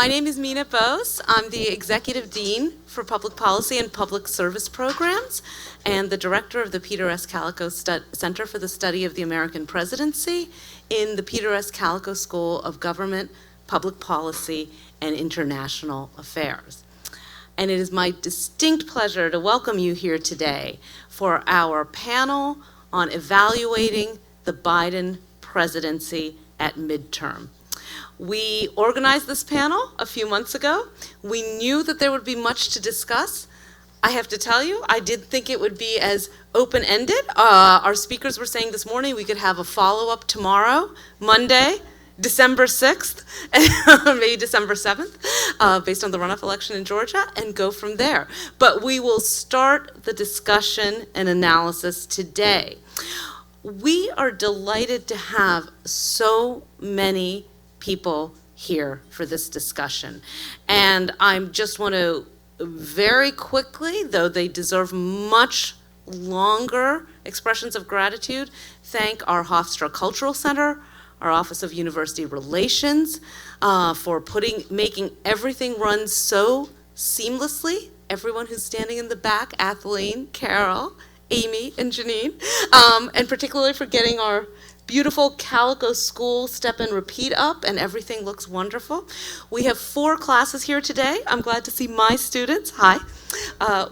My name is Mina Bose. I'm the Executive Dean for Public Policy and Public Service Programs and the Director of the Peter S. Kalikow Center for the Study of the American Presidency in the Peter S. Kalikow School of Government, Public Policy, and International Affairs. And it is my distinct pleasure to welcome you here today for our panel on evaluating the Biden presidency at midterm. We organized this panel a few months ago. We knew that there would be much to discuss. I have to tell you, I did think it would be as open-ended. Our speakers were saying this morning we could have a follow-up tomorrow, Monday, December 6th, maybe December 7th, based on the runoff election in Georgia, and go from there. But we will start the discussion and analysis today. We are delighted to have so many people here for this discussion. And I just want to very quickly, though they deserve much longer expressions of gratitude, thank our Hofstra Cultural Center, our Office of University Relations, for making everything run so seamlessly. Everyone who's standing in the back, Atheline, Carol, Amy, and Janine, and particularly for getting our beautiful Kalikow School step and repeat up, and everything looks wonderful. We have 4 classes here today. I'm glad to see my students. Hi.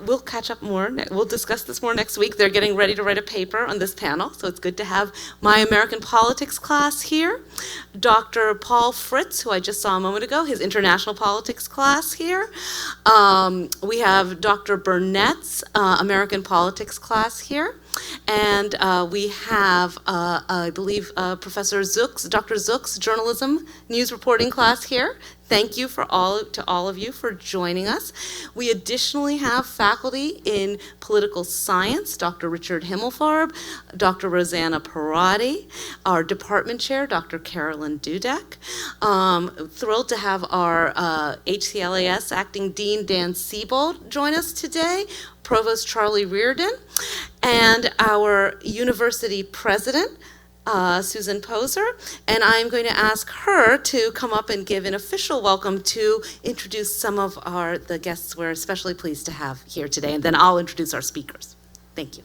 We'll catch up more. We'll discuss this more next week. They're getting ready to write a paper on this panel, so it's good to have my American politics class here. Dr. Paul Fritz, who I just saw a moment ago, his international politics class here. We have Dr. Burnett's American politics class here. And we have, I believe, Professor Zook's, Dr. Zook's journalism news reporting class here. Thank you to all of you for joining us. We additionally have faculty in political science, Dr. Richard Himmelfarb, Dr. Rosanna Parati, our department chair, Dr. Carolyn Dudek. Thrilled to have our HCLAS acting dean, Dan Siebold, join us today, Provost Charlie Reardon, and our university president, Susan Poser, and I'm going to ask her to come up and give an official welcome to introduce some of the guests we're especially pleased to have here today, and then I'll introduce our speakers. Thank you.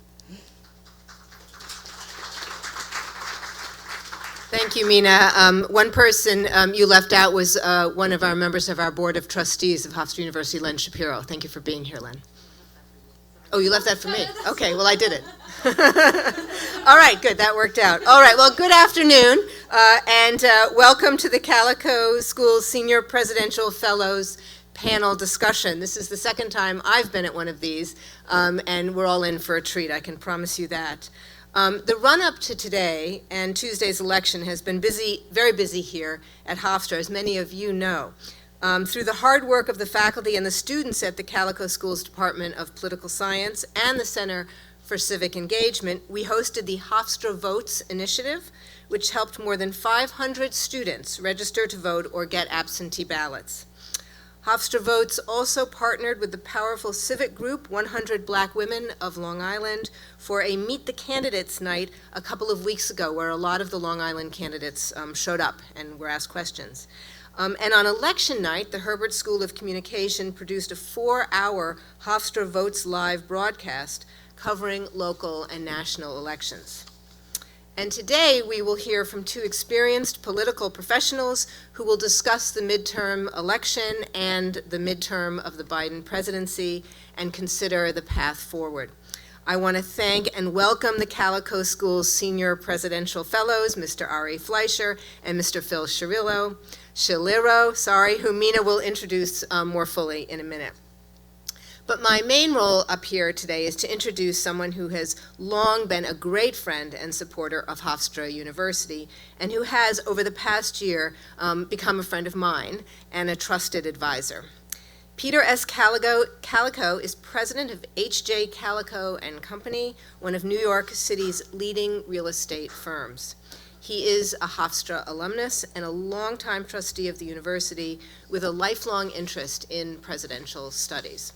Thank you, Mina. One person you left out was one of our members of our Board of Trustees of Hofstra University, Len Shapiro. Thank you for being here, Len. Oh, you left that for me. Okay, well, I did it. All right, good, that worked out. All right, well, good afternoon, and welcome to the Kalikow School Senior Presidential Fellows panel discussion. This is the second time I've been at one of these, and we're all in for a treat, I can promise you that. The run-up to today and Tuesday's election has been busy, very busy here at Hofstra, as many of you know. Through the hard work of the faculty and the students at the Kalikow School's Department of Political Science and the Center for Civic Engagement, we hosted the Hofstra Votes initiative, which helped more than 500 students register to vote or get absentee ballots. Hofstra Votes also partnered with the powerful civic group 100 Black Women of Long Island for a Meet the Candidates night a couple of weeks ago, where a lot of the Long Island candidates showed up and were asked questions. And on election night, the Herbert School of Communication produced a 4-hour Hofstra Votes Live broadcast covering local and national elections. And today we will hear from 2 experienced political professionals who will discuss the midterm election and the midterm of the Biden presidency and consider the path forward. I want to thank and welcome the Kalikow School's Senior Presidential Fellows, Mr. Ari Fleischer and Mr. Phil Schiliro, who Mina will introduce more fully in a minute. But my main role up here today is to introduce someone who has long been a great friend and supporter of Hofstra University, and who has, over the past year, become a friend of mine and a trusted advisor. Peter S. Kalikow is president of H.J. Kalikow and Company, one of New York City's leading real estate firms. He is a Hofstra alumnus and a longtime trustee of the university with a lifelong interest in presidential studies.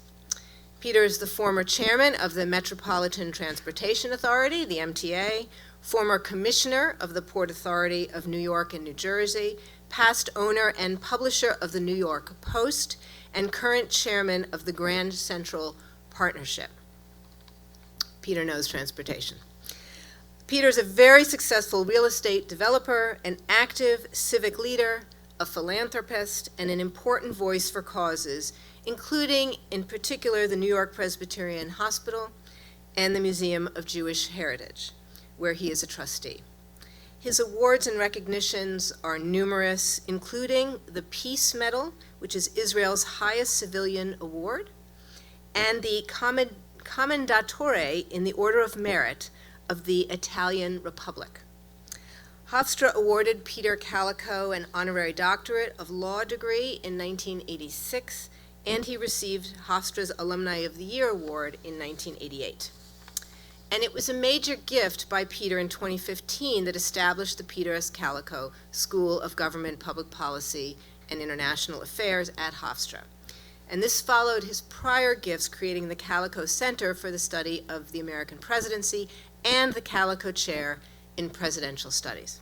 Peter is the former chairman of the Metropolitan Transportation Authority, the MTA, former commissioner of the Port Authority of New York and New Jersey, past owner and publisher of the New York Post, and current chairman of the Grand Central Partnership. Peter knows transportation. Peter's a very successful real estate developer, an active civic leader, a philanthropist, and an important voice for causes, including, in particular, the New York Presbyterian Hospital and the Museum of Jewish Heritage, where he is a trustee. His awards and recognitions are numerous, including the Peace Medal, which is Israel's highest civilian award, and the Commendatore in the Order of Merit of the Italian Republic. Hofstra awarded Peter Kalikow an honorary doctorate of law degree in 1986, and he received Hofstra's Alumni of the Year award in 1988. And it was a major gift by Peter in 2015 that established the Peter S. Kalikow School of Government, Public Policy, and International Affairs at Hofstra. And this followed his prior gifts, creating the Kalikow Center for the Study of the American Presidency and the Kalikow Chair in Presidential Studies.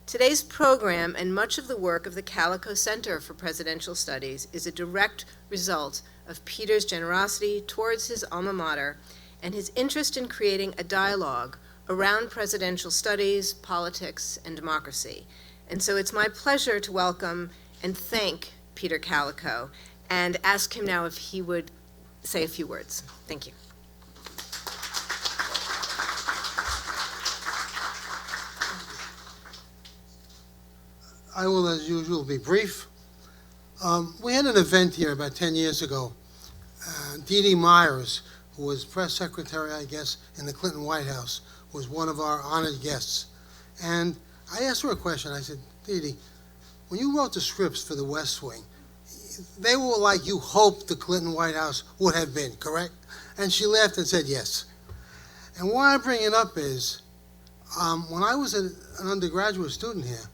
Today's program and much of the work of the Kalikow Center for Presidential Studies is a direct result of Peter's generosity towards his alma mater and his interest in creating a dialogue around presidential studies, politics, and democracy. And so it's my pleasure to welcome and thank Peter Kalikow and ask him now if he would say a few words. Thank you. I will, as usual, be brief. We had an event here about 10 years ago. Dee Dee Myers, who was press secretary, I guess, in the Clinton White House, was one of our honored guests. And I asked her a question. I said, Dee Dee, when you wrote the scripts for the West Wing, they were like you hoped the Clinton White House would have been, correct? And she laughed and said yes. And why I bring it up is, when I was an undergraduate student here,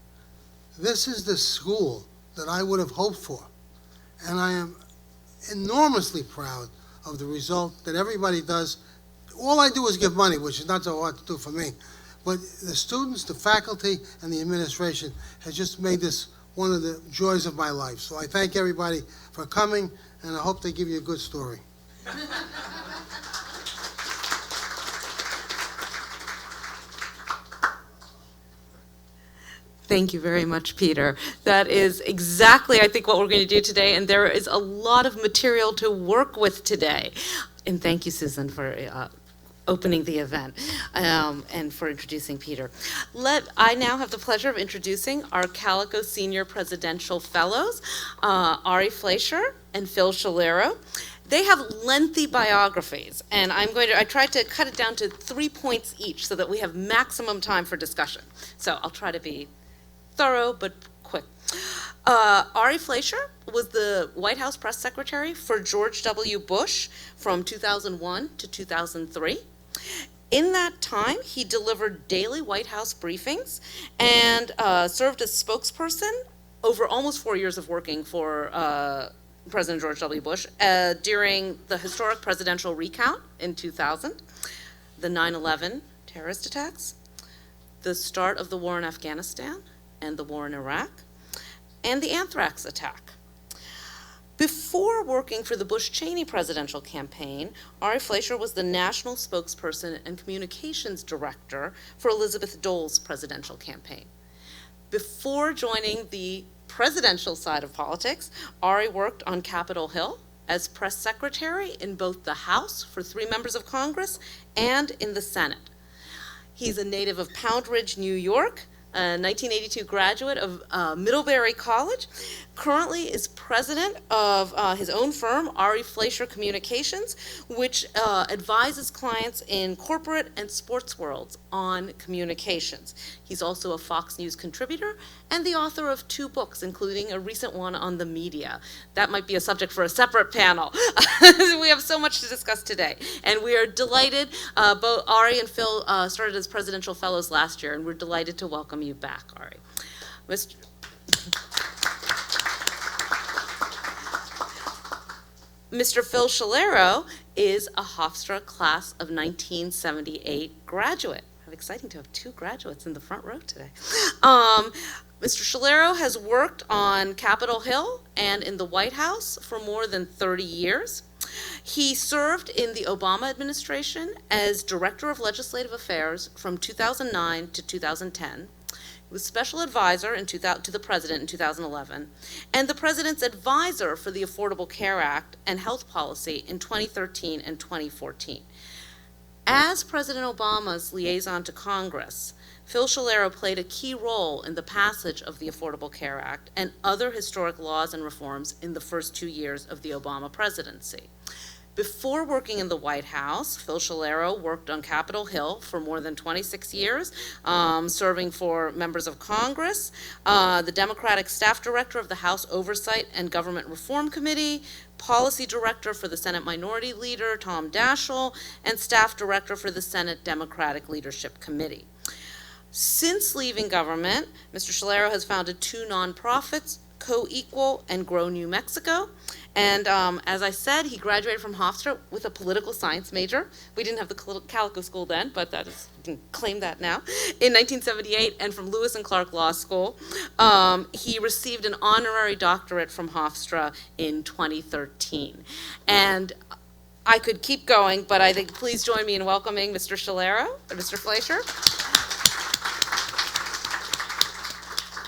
this is the school that I would have hoped for. And I am enormously proud of the result that everybody does. All I do is give money, which is not so hard to do for me. But the students, the faculty, and the administration has just made this one of the joys of my life. So I thank everybody for coming, and I hope they give you a good story. Thank you very much, Peter. That is exactly, I think, what we're going to do today, and there is a lot of material to work with today. And thank you, Susan, for opening the event and for introducing Peter. I now have the pleasure of introducing our Kalikow Senior Presidential Fellows, Ari Fleischer and Phil Schiliro. They have lengthy biographies, and I tried to cut it down to 3 points each so that we have maximum time for discussion. So I'll try to be thorough but quick. Ari Fleischer was the White House press secretary for George W. Bush from 2001 to 2003. In that time, he delivered daily White House briefings and served as spokesperson over almost 4 years of working for President George W. Bush during the historic presidential recount in 2000, the 9/11 terrorist attacks, the start of the war in Afghanistan and the war in Iraq, and the anthrax attack. Before working for the Bush-Cheney presidential campaign, Ari Fleischer was the national spokesperson and communications director for Elizabeth Dole's presidential campaign. Before joining the presidential side of politics, Ari worked on Capitol Hill as press secretary in both the House for 3 members of Congress and in the Senate. He's a native of Pound Ridge, New York, a 1982 graduate of Middlebury College, currently is president of his own firm, Ari Fleischer Communications, which advises clients in corporate and sports worlds on communications. He's also a Fox News contributor and the author of 2 books, including a recent one on the media. That might be a subject for a separate panel. We have so much to discuss today. And we are delighted, both Ari and Phil started as presidential fellows last year, and we're delighted to welcome you back, Ari. Mr. Phil Schiliro is a Hofstra class of 1978 graduate. How exciting to have 2 graduates in the front row today. Mr. Schiliro has worked on Capitol Hill and in the White House for more than 30 years. He served in the Obama administration as Director of Legislative Affairs from 2009 to 2010. He was Special Advisor to the President in 2011, and the President's Advisor for the Affordable Care Act and Health Policy in 2013 and 2014. As President Obama's liaison to Congress, Phil Schiliro played a key role in the passage of the Affordable Care Act and other historic laws and reforms in the first 2 years of the Obama presidency. Before working in the White House, Phil Schiliro worked on Capitol Hill for more than 26 years, serving for members of Congress, the Democratic Staff Director of the House Oversight and Government Reform Committee, Policy Director for the Senate Minority Leader, Tom Daschle, and Staff Director for the Senate Democratic Leadership Committee. Since leaving government, Mr. Schiliro has founded 2 nonprofits, Co-Equal and Grow New Mexico. And as I said, he graduated from Hofstra with a political science major. We didn't have the Kalikow school then, but that is, you can claim that now. In 1978, and from Lewis and Clark Law School. He received an honorary doctorate from Hofstra in 2013. And I could keep going, but I think please join me in welcoming Mr. Schiliro, or Mr. Fleischer.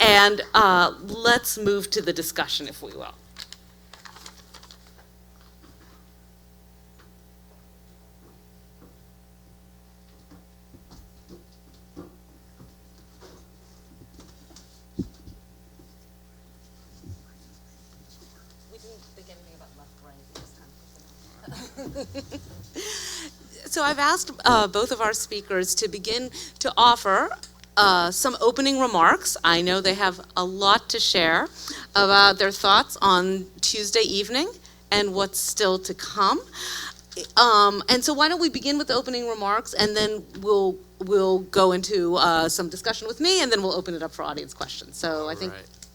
And let's move to the discussion, if we will. We didn't think anything about left, right. We just kind of So I've asked both of our speakers to begin to offer some opening remarks. I know they have a lot to share about their thoughts on Tuesday evening and what's still to come. And so why don't we begin with the opening remarks, and then we'll go into some discussion with me, and then we'll open it up for audience questions. So I think,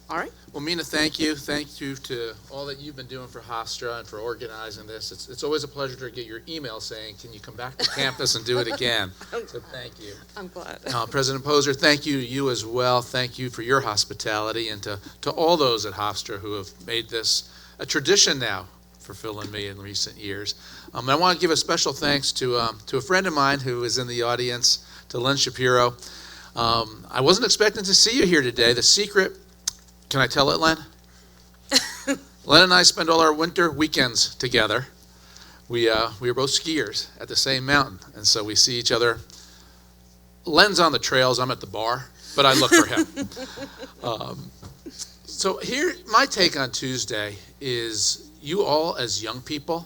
all right. Well, Mina, thank you. Thank you to all that you've been doing for Hofstra and for organizing this. It's always a pleasure to get your email saying, can you come back to campus and do it again? So thank you. I'm glad. President Poser, thank you as well. Thank you for your hospitality, and to all those at Hofstra who have made this a tradition now for Phil and me in recent years. And I want to give a special thanks to a friend of mine who is in the audience, to Len Shapiro. I wasn't expecting to see you here today. The secret, can I tell it, Len? Len and I spend all our winter weekends together. We are both skiers at the same mountain, and so we see each other. Len's on the trails, I'm at the bar, but I look for him. So here, my take on Tuesday is, you all as young people,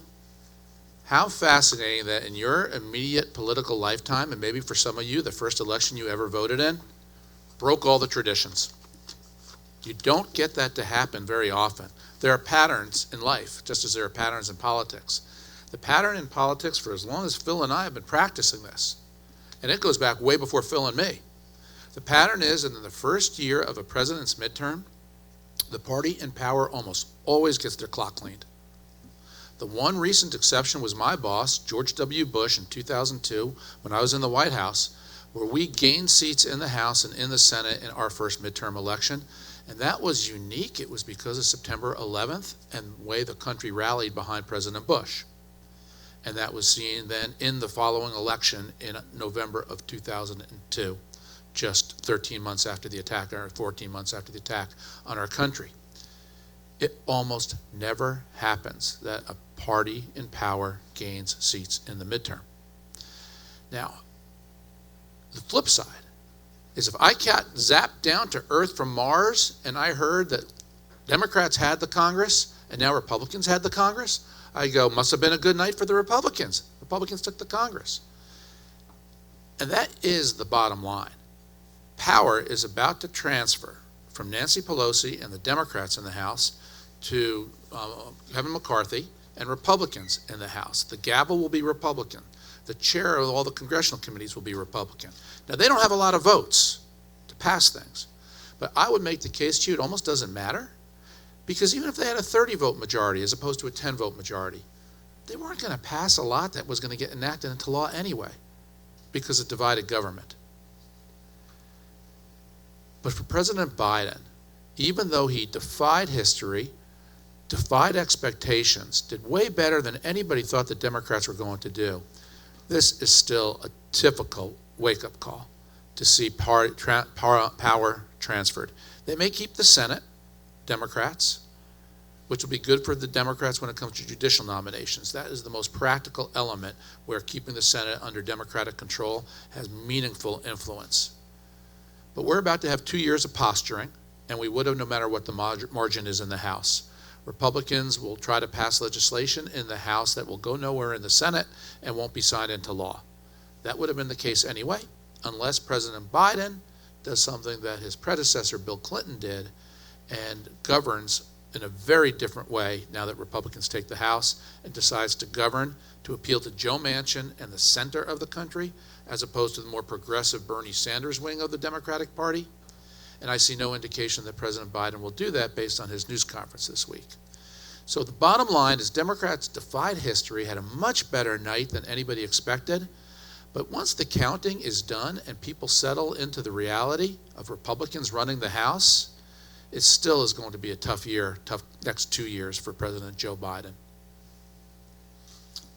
how fascinating that in your immediate political lifetime, and maybe for some of you, the first election you ever voted in, broke all the traditions. You don't get that to happen very often. There are patterns in life, just as there are patterns in politics. The pattern in politics, for as long as Phil and I have been practicing this, and it goes back way before Phil and me, the pattern is that in the first year of a president's midterm, the party in power almost always gets their clock cleaned. The one recent exception was my boss, George W. Bush, in 2002, when I was in the White House, where we gained seats in the House and in the Senate in our first midterm election. And that was unique. It was because of September 11th and the way the country rallied behind President Bush. And that was seen then in the following election in November of 2002, just 13 months after the attack, or 14 months after the attack on our country. It almost never happens that a party in power gains seats in the midterm. Now, the flip side is, if I got zapped down to earth from Mars and I heard that Democrats had the Congress and now Republicans had the Congress, I go, must have been a good night for the Republicans. Republicans took the Congress. And that is the bottom line. Power is about to transfer from Nancy Pelosi and the Democrats in the House to Kevin McCarthy and Republicans in the House. The gavel will be Republican. The chair of all the congressional committees will be Republican. Now, they don't have a lot of votes to pass things, but I would make the case to you it almost doesn't matter, because even if they had a 30-vote majority as opposed to a 10-vote majority, they weren't going to pass a lot that was going to get enacted into law anyway, because of divided government. But for President Biden, even though he defied history, defied expectations, did way better than anybody thought the Democrats were going to do, this is still a typical wake-up call to see power transferred. They may keep the Senate, Democrats, which will be good for the Democrats when it comes to judicial nominations. That is the most practical element where keeping the Senate under Democratic control has meaningful influence. But we're about to have 2 years of posturing, and we would have no matter what the margin is in the House. Republicans will try to pass legislation in the House that will go nowhere in the Senate and won't be signed into law. That would have been the case anyway, unless President Biden does something that his predecessor, Bill Clinton, did and governs in a very different way now that Republicans take the House and decides to govern to appeal to Joe Manchin and the center of the country as opposed to the more progressive Bernie Sanders wing of the Democratic Party. And I see no indication that President Biden will do that based on his news conference this week. So the bottom line is Democrats defied history, had a much better night than anybody expected. But once the counting is done and people settle into the reality of Republicans running the House, it still is going to be a tough next 2 years for President Joe Biden.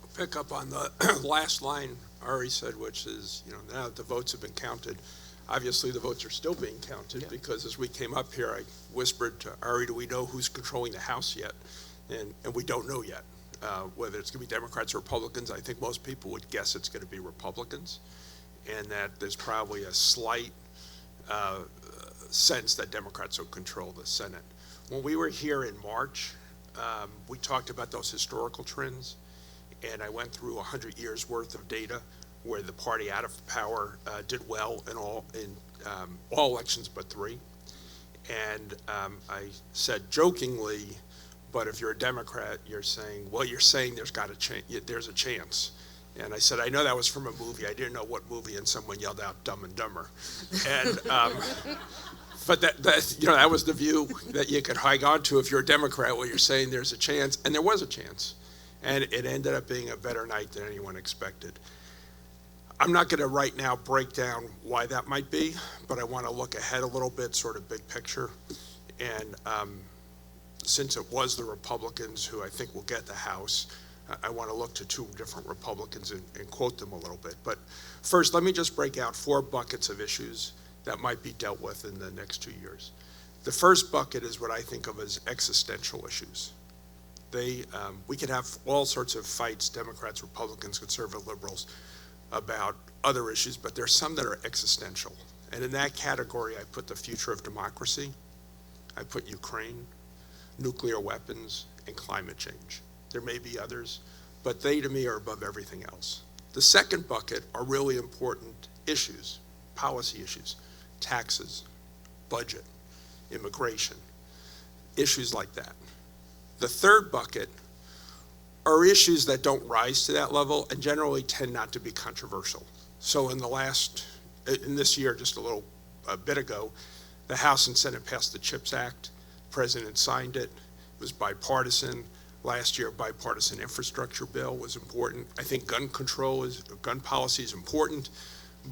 I'll pick up on the last line Ari said, which is, now that the votes have been counted, obviously the votes are still being counted because as we came up here, I whispered to Ari, do we know who's controlling the House yet? And we don't know yet. Whether it's going to be Democrats or Republicans, I think most people would guess it's going to be Republicans, and that there's probably a slight sense that Democrats will control the Senate. When we were here in March, we talked about those historical trends, and I went through 100 years worth of data where the party out of power did well in all elections but 3. And I said jokingly, but if you're a Democrat, you're saying there's a chance. And I said, I know that was from a movie. I didn't know what movie, and someone yelled out Dumb and Dumber. And but that was the view that you could hang on to if you're a Democrat, where you're saying there's a chance, and there was a chance. And it ended up being a better night than anyone expected. I'm not going to right now break down why that might be, but I want to look ahead a little bit, sort of big picture. And since it was the Republicans who I think will get the House, I want to look to 2 different Republicans and quote them a little bit. But first, let me just break out 4 buckets of issues that might be dealt with in the next 2 years. The first bucket is what I think of as existential issues. We could have all sorts of fights, Democrats, Republicans, conservative liberals, about other issues, but there's some that are existential. And in that category, I put the future of democracy, I put Ukraine, nuclear weapons, and climate change. There may be others, but they, to me, are above everything else. The second bucket are really important issues, policy issues, taxes, budget, immigration, issues like that. The third bucket are issues that don't rise to that level and generally tend not to be controversial. So in this year, just a bit ago, the House and Senate passed the CHIPS Act. The President signed it. It was bipartisan. Last year, a bipartisan infrastructure bill was important. I think gun policy is important,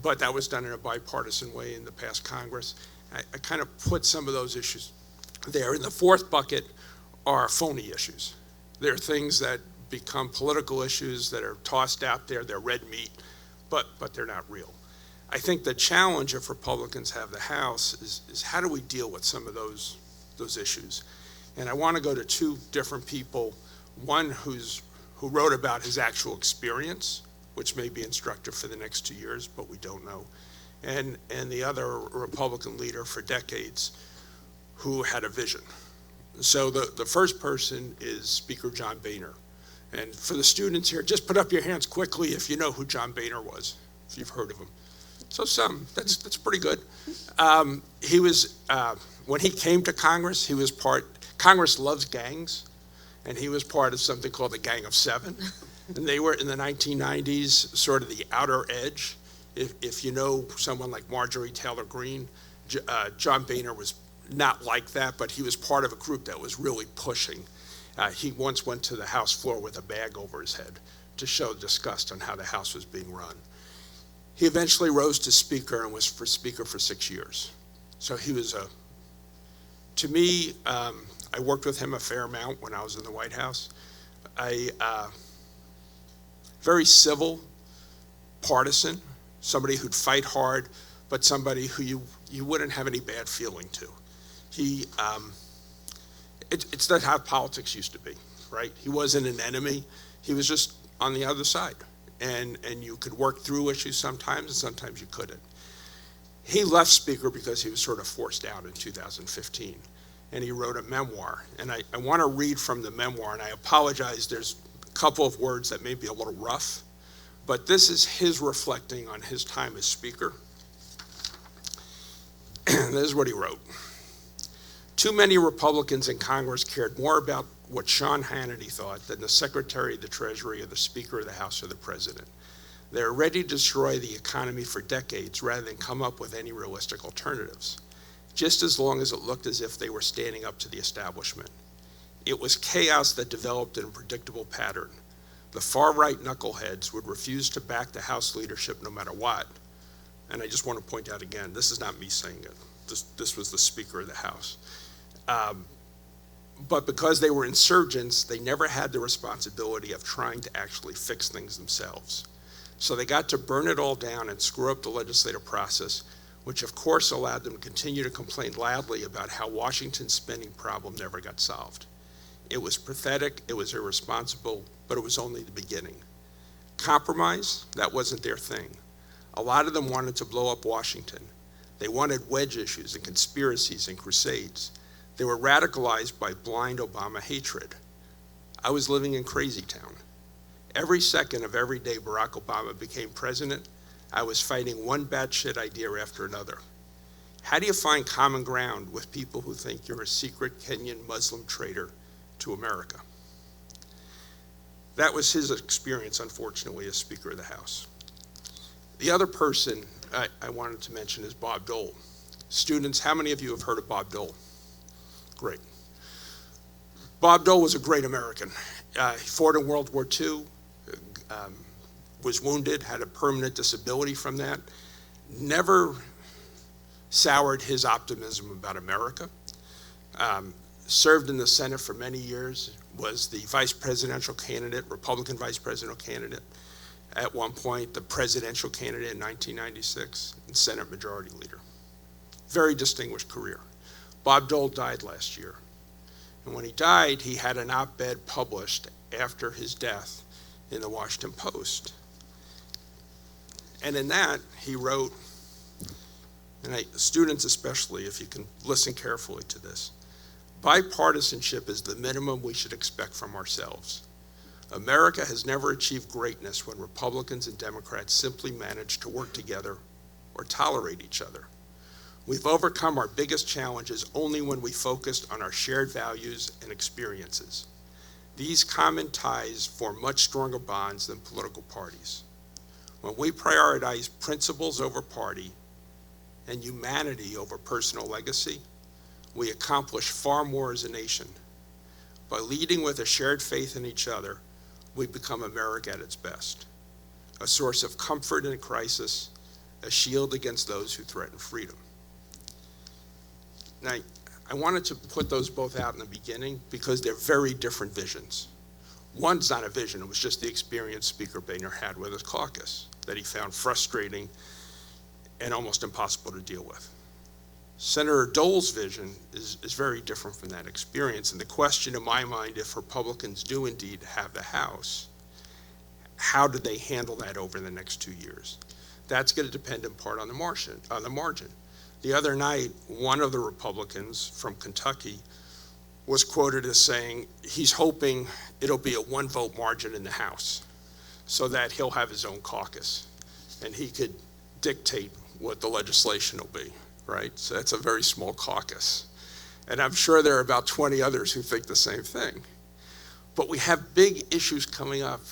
but that was done in a bipartisan way in the past Congress. I kind of put some of those issues there. In the fourth bucket are phony issues. They're things that become political issues that are tossed out there. They're red meat, but they're not real. I think the challenge if Republicans have the House is how do we deal with some of those issues? And I want to go to 2 different people, one who wrote about his actual experience, which may be instructive for the next 2 years, but we don't know, and the other, a Republican leader for decades, who had a vision. So the first person is Speaker John Boehner. And for the students here, just put up your hands quickly if you know who John Boehner was, if you've heard of him. So that's pretty good. He was, when he came to Congress, Congress loves gangs, and he was part of something called the Gang of 7. And they were in the 1990s, sort of the outer edge. If you know someone like Marjorie Taylor Greene, John Boehner was not like that, but he was part of a group that was really pushing. He once went to the House floor with a bag over his head to show disgust on how the House was being run. He eventually rose to Speaker and was Speaker for 6 years. So he was to me, I worked with him a fair amount when I was in the White House. Very civil, partisan, somebody who'd fight hard, but somebody who you wouldn't have any bad feeling to. It's not how politics used to be, right? He wasn't an enemy. He was just on the other side. And you could work through issues sometimes, and sometimes you couldn't. He left Speaker because he was sort of forced out in 2015, and he wrote a memoir. And I want to read from the memoir, and I apologize, there's a couple of words that may be a little rough, but this is his reflecting on his time as Speaker. This is what he wrote. Too many Republicans in Congress cared more about what Sean Hannity thought than the Secretary of the Treasury or the Speaker of the House or the President. They're ready to destroy the economy for decades rather than come up with any realistic alternatives, just as long as it looked as if they were standing up to the establishment. It was chaos that developed in a predictable pattern. The far-right knuckleheads would refuse to back the House leadership no matter what. And I just want to point out again, this is not me saying it. This was the Speaker of the House. But because they were insurgents, they never had the responsibility of trying to actually fix things themselves. So they got to burn it all down and screw up the legislative process, which of course allowed them to continue to complain loudly about how Washington's spending problem never got solved. It was pathetic, it was irresponsible, but it was only the beginning. Compromise, that wasn't their thing. A lot of them wanted to blow up Washington. They wanted wedge issues and conspiracies and crusades. They were radicalized by blind Obama hatred. I was living in Crazy Town. Every second of every day Barack Obama became president, I was fighting one batshit idea after another. How do you find common ground with people who think you're a secret Kenyan Muslim traitor to America? That was his experience, unfortunately, as Speaker of the House. The other person I wanted to mention is Bob Dole. Students, how many of you have heard of Bob Dole? Great. Bob Dole was a great American. He fought in World War II, was wounded, had a permanent disability from that, never soured his optimism about America, served in the Senate for many years, was the vice presidential candidate, Republican vice presidential candidate, at one point the presidential candidate in 1996, and Senate Majority Leader. Very distinguished career. Bob Dole died last year. And when he died, he had an op-ed published after his death in the Washington Post. And in that, he wrote, and students especially, if you can listen carefully to this, bipartisanship is the minimum we should expect from ourselves. America has never achieved greatness when Republicans and Democrats simply manage to work together or tolerate each other. We've overcome our biggest challenges only when we focused on our shared values and experiences. These common ties form much stronger bonds than political parties. When we prioritize principles over party and humanity over personal legacy, we accomplish far more as a nation. By leading with a shared faith in each other, we become America at its best, a source of comfort in crisis, a shield against those who threaten freedom. Now, I wanted to put those both out in the beginning because they're very different visions. One's not a vision, it was just the experience Speaker Boehner had with his caucus that he found frustrating and almost impossible to deal with. Senator Dole's vision is very different from that experience, and the question in my mind, if Republicans do indeed have the House, how do they handle that over the next 2 years? That's going to depend in part on the margin. The other night, one of the Republicans from Kentucky was quoted as saying he's hoping it'll be a 1-vote margin in the House so that he'll have his own caucus and he could dictate what the legislation will be, right? So that's a very small caucus. And I'm sure there are about 20 others who think the same thing. But we have big issues coming up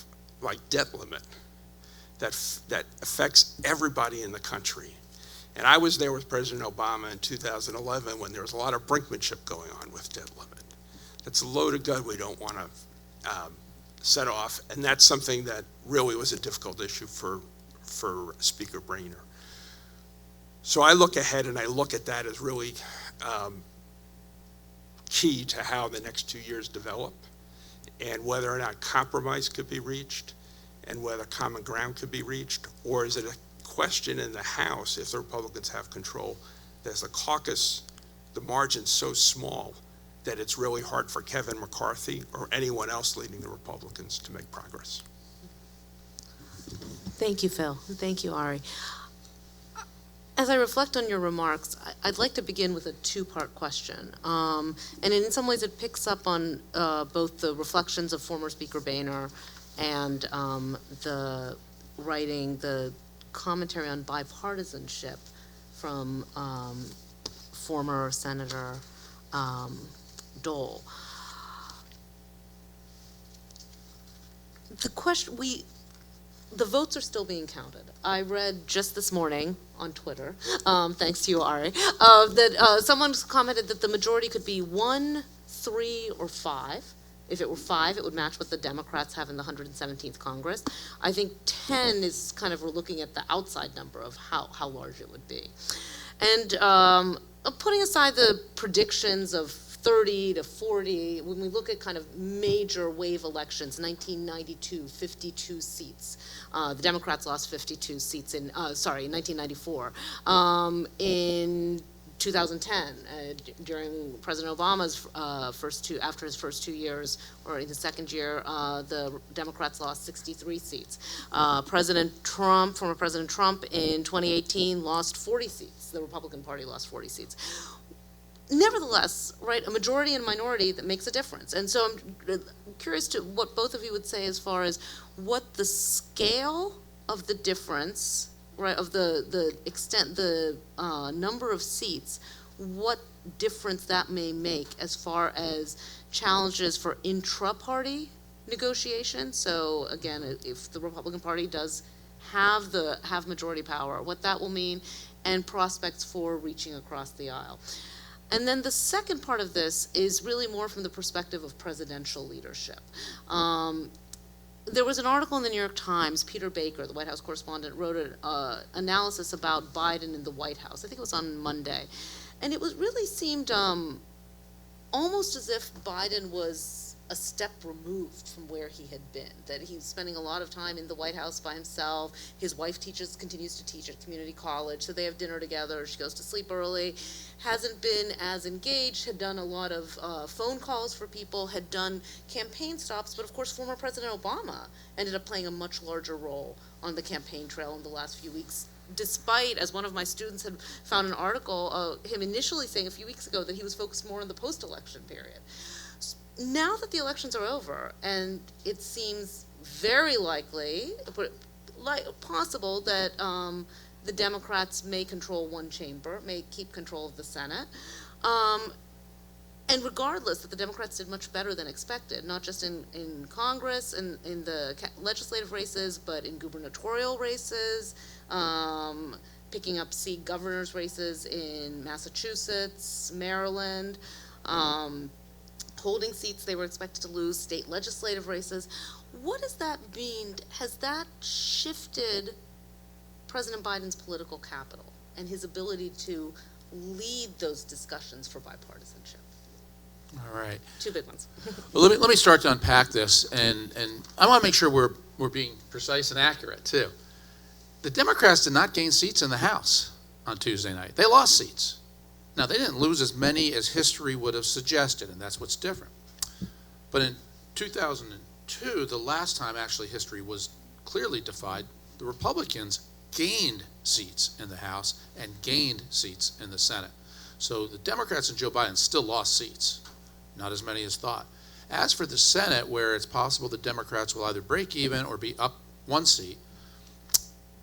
like debt limit that affects everybody in the country. And I was there with President Obama in 2011 when there was a lot of brinkmanship going on with debt limit. That's a load of gun we don't want to set off, and that's something that really was a difficult issue for Speaker Boehner. So I look ahead and I look at that as really key to how the next 2 years develop, and whether or not compromise could be reached, and whether common ground could be reached, or is it a question in the House, if the Republicans have control, there's a caucus, the margin's so small that it's really hard for Kevin McCarthy or anyone else leading the Republicans to make progress. Thank you, Phil. Thank you, Ari. As I reflect on your remarks, I'd like to begin with a two-part question. And in some ways it picks up on both the reflections of former Speaker Boehner and the commentary on bipartisanship from former Senator Dole. The votes are still being counted. I read just this morning on Twitter, thanks to you, Ari, that someone commented that the majority could be 1, 3, or 5. If it were 5, it would match what the Democrats have in the 117th Congress. I think 10 is kind of, we're looking at the outside number of how large it would be. And putting aside the predictions of 30 to 40, when we look at kind of major wave elections, 1992, 52 seats. The Democrats lost 52 seats in 1994. In 2010, during President Obama's after his first 2 years, or in his second year, the Democrats lost 63 seats. Former President Trump in 2018 lost 40 seats. The Republican Party lost 40 seats. Nevertheless, right, a majority and minority, that makes a difference. And so I'm curious to what both of you would say as far as what the scale of the difference, right, of the extent, the number of seats, what difference that may make as far as challenges for intra-party negotiation. So again, if the Republican Party does have majority power, what that will mean, and prospects for reaching across the aisle. And then the second part of this is really more from the perspective of presidential leadership. There was an article in the New York Times, Peter Baker, the White House correspondent, wrote an analysis about Biden in the White House. I think it was on Monday. And it really seemed almost as if Biden was a step removed from where he had been, that he's spending a lot of time in the White House by himself. His wife continues to teach at community college, so they have dinner together. She goes to sleep early, hasn't been as engaged, had done a lot of phone calls for people, had done campaign stops, but of course former President Obama ended up playing a much larger role on the campaign trail in the last few weeks, despite, as one of my students had found an article, him initially saying a few weeks ago that he was focused more on the post-election period. Now that the elections are over, and it seems very likely, possible that the Democrats may control one chamber, may keep control of the Senate, and regardless that the Democrats did much better than expected, not just in Congress and in the legislative races, but in gubernatorial races, picking up seat governors' races in Massachusetts, Maryland, holding seats they were expected to lose, state legislative races. What does that mean? Has that shifted President Biden's political capital and his ability to lead those discussions for bipartisanship? All right. Two big ones. Well, let me start to unpack this, and I want to make sure we're being precise and accurate too. The Democrats did not gain seats in the House on Tuesday night. They lost seats. Now, they didn't lose as many as history would have suggested, and that's what's different. But in 2002, the last time actually history was clearly defied, the Republicans gained seats in the House and gained seats in the Senate. So the Democrats and Joe Biden still lost seats, not as many as thought. As for the Senate, where it's possible the Democrats will either break even or be up one seat,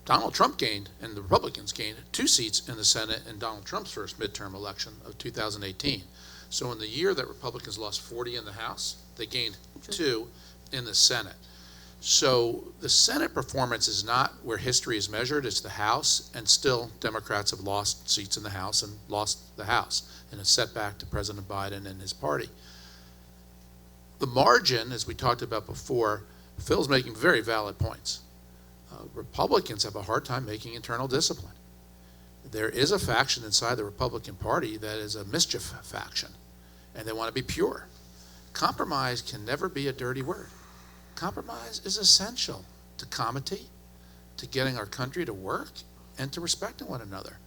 Donald Trump gained, and the Republicans gained 2 seats in the Senate in Donald Trump's first midterm election of 2018. So in the year that Republicans lost 40 in the House, they gained 2 in the Senate. So the Senate performance is not where history is measured, it's the House, and still Democrats have lost seats in the House and lost the House in a setback to President Biden and his party. The margin, as we talked about before, Phil's making very valid points. Republicans have a hard time making internal discipline. there is a faction inside the Republican Party that is a mischief faction, and they want to be pure. Compromise can never be a dirty word. Compromise is essential to comity, to getting our country to work, and to respecting one another.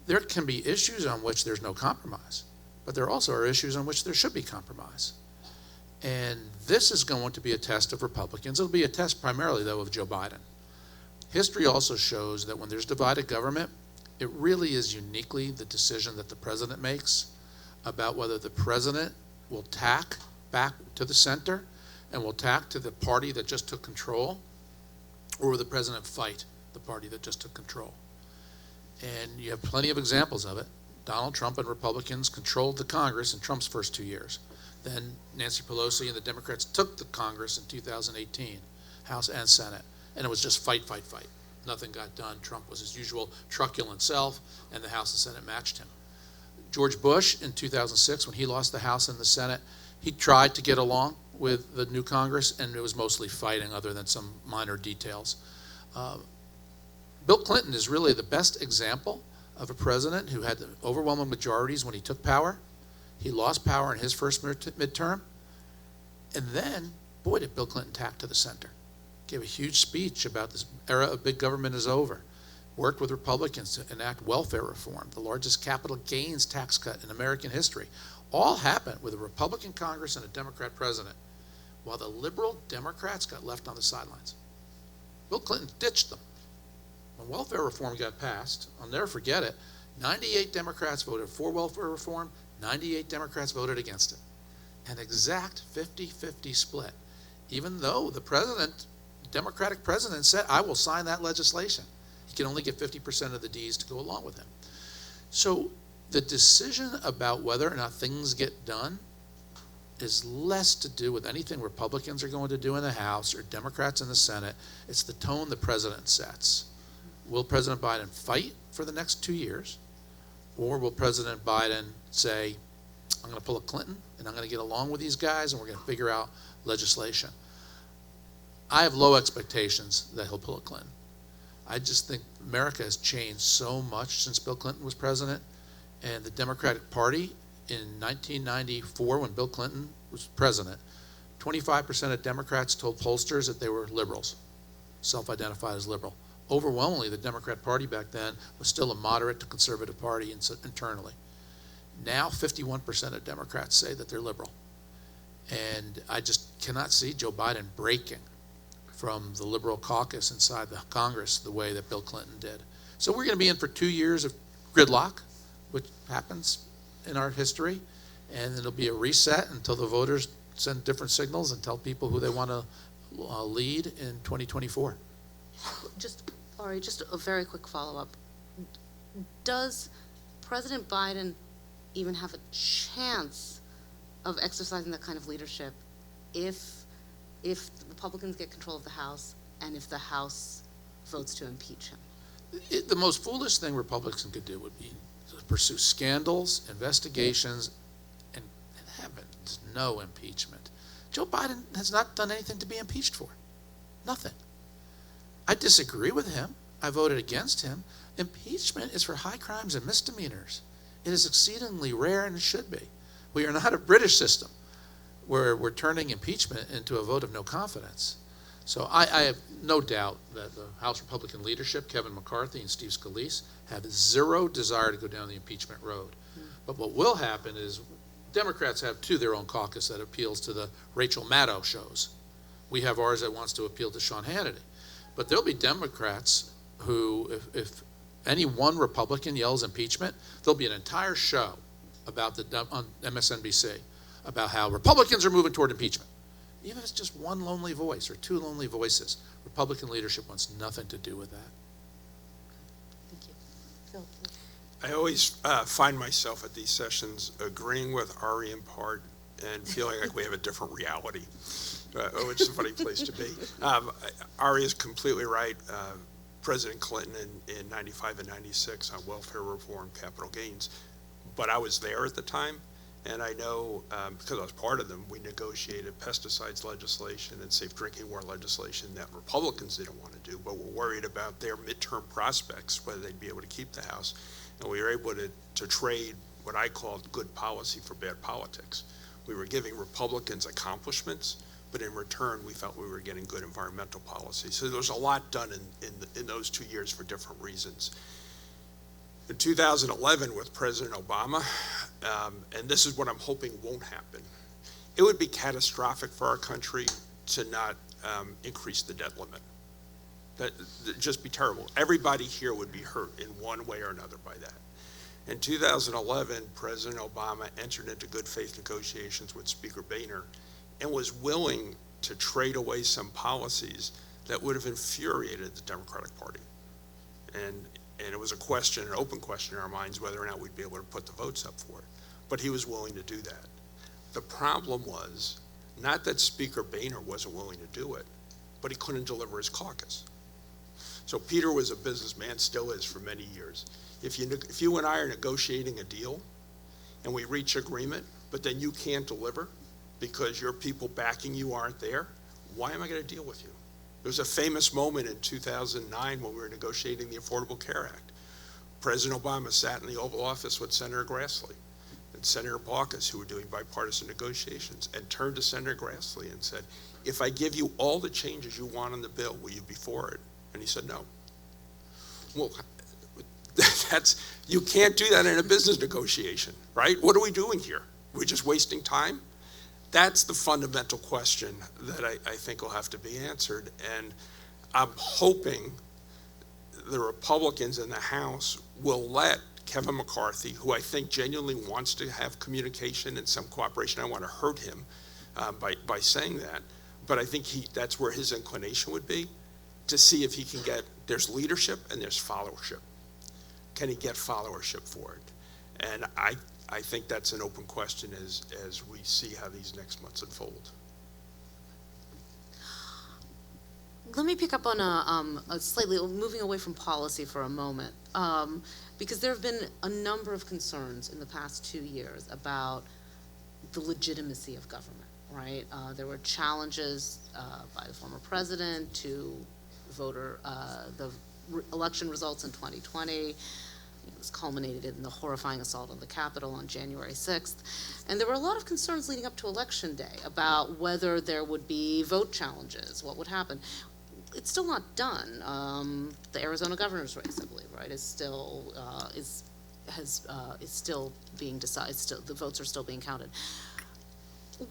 There can be issues on which there's no compromise, but there also are issues on which there should be compromise. And this is going to be a test of Republicans. It'll be a test primarily, though, of Joe Biden. History also shows that when there's divided government, it really is uniquely the decision that the president makes about whether the president will tack back to the center and will tack to the party that just took control, or will the president fight the party that just took control? And you have plenty of examples of it. Donald Trump and Republicans controlled the Congress in Trump's first 2 years. Then Nancy Pelosi and the Democrats took the Congress in 2018, House and Senate, and it was just fight, fight, fight. Nothing got done. Trump was his usual truculent self, and the House and Senate matched him. George Bush in 2006, when he lost the House and the Senate, he tried to get along with the new Congress, and it was mostly fighting other than some minor details. Bill Clinton is really the best example of a president who had the overwhelming majorities when he took power. He lost power in his first midterm, and then, boy, did Bill Clinton tack to the center. Gave a huge speech about this era of big government is over. Worked with Republicans to enact welfare reform, the largest capital gains tax cut in American history. All happened with a Republican Congress and a Democrat president, while the liberal Democrats got left on the sidelines. Bill Clinton ditched them. When welfare reform got passed, I'll never forget it, 98 Democrats voted for welfare reform, 98 Democrats voted against it. An exact 50-50 split, even though the president, Democratic president, said, I will sign that legislation. He can only get 50% of the Ds to go along with him. So the decision about whether or not things get done is less to do with anything Republicans are going to do in the House or Democrats in the Senate. It's the tone the president sets. Will President Biden fight for the next 2 years? Or will President Biden say, I'm going to pull a Clinton and I'm going to get along with these guys and we're going to figure out legislation? I have low expectations that he'll pull a Clinton. I just think America has changed so much since Bill Clinton was president, and the Democratic Party in 1994, when Bill Clinton was president, 25% of Democrats told pollsters that they were liberals, self-identified as liberal. Overwhelmingly, the Democrat Party back then was still a moderate to conservative party internally. Now, 51% of Democrats say that they're liberal. And I just cannot see Joe Biden breaking from the liberal caucus inside the Congress the way that Bill Clinton did. So we're going to be in for 2 years of gridlock, which happens in our history, and it'll be a reset until the voters send different signals and tell people who they want to lead in 2024. Ari, just a very quick follow-up. Does President Biden even have a chance of exercising that kind of leadership if the Republicans get control of the House and if the House votes to impeach him? The most foolish thing Republicans could do would be to pursue scandals, investigations, and heavens, no impeachment. Joe Biden has not done anything to be impeached for. Nothing. I disagree with him. I voted against him. Impeachment is for high crimes and misdemeanors. It is exceedingly rare, and it should be. We are not a British system where we're turning impeachment into a vote of no confidence. So I have no doubt that the House Republican leadership, Kevin McCarthy and Steve Scalise, have zero desire to go down the impeachment road. But what will happen is Democrats have, too, their own caucus that appeals to the Rachel Maddow shows. We have ours that wants to appeal to Sean Hannity. But there'll be Democrats who, if any one Republican yells impeachment, there'll be an entire show about on MSNBC about how Republicans are moving toward impeachment. Even if it's just one lonely voice or two lonely voices, Republican leadership wants nothing to do with that. Thank you. Phil, please. I always find myself at these sessions agreeing with Ari in part and feeling like we have a different reality, which is a funny place to be. Ari is completely right. President Clinton in 95 and 96 on welfare reform, capital gains. But I was there at the time, And I know, because I was part of them, we negotiated pesticides legislation and safe drinking water legislation that Republicans didn't want to do, but were worried about their midterm prospects, whether they'd be able to keep the House. And we were able to trade what I called good policy for bad politics. We were giving Republicans accomplishments, but in return, we felt we were getting good environmental policy. So there was a lot done in those 2 years for different reasons. In 2011, with President Obama, and this is what I'm hoping won't happen, it would be catastrophic for our country to not increase the debt limit. That'd just be terrible. Everybody here would be hurt in one way or another by that. In 2011, President Obama entered into good faith negotiations with Speaker Boehner and was willing to trade away some policies that would have infuriated the Democratic Party. And it was a question, an open question in our minds, whether or not we'd be able to put the votes up for it. But he was willing to do that. The problem was not that Speaker Boehner wasn't willing to do it, but he couldn't deliver his caucus. So Peter was a businessman, still is for many years. If you and I are negotiating a deal and we reach agreement, but then you can't deliver because your people backing you aren't there, why am I going to deal with you? There was a famous moment in 2009 when we were negotiating the Affordable Care Act. President Obama sat in the Oval Office with Senator Grassley and Senator Baucus, who were doing bipartisan negotiations, and turned to Senator Grassley and said, if I give you all the changes you want on the bill, will you be for it? And he said, no. Well, you can't do that in a business negotiation, right? What are we doing here? We're just wasting time? That's the fundamental question that I think will have to be answered. And I'm hoping the Republicans in the House will let Kevin McCarthy, who I think genuinely wants to have communication and some cooperation. I want to hurt him by saying that. But I think that's where his inclination would be, to see if he can get, there's leadership and there's followership. Can he get followership for it? And I think that's an open question as we see how these next months unfold. Let me pick up on a slightly, moving away from policy for a moment, because there have been a number of concerns in the past 2 years about the legitimacy of government, right? There were challenges by the former president to the election results in 2020. It was culminated in the horrifying assault on the Capitol on January 6th. And there were a lot of concerns leading up to Election Day about whether there would be vote challenges, what would happen. It's still not done. The Arizona governor's race, I believe, right, is still being decided. The votes are still being counted.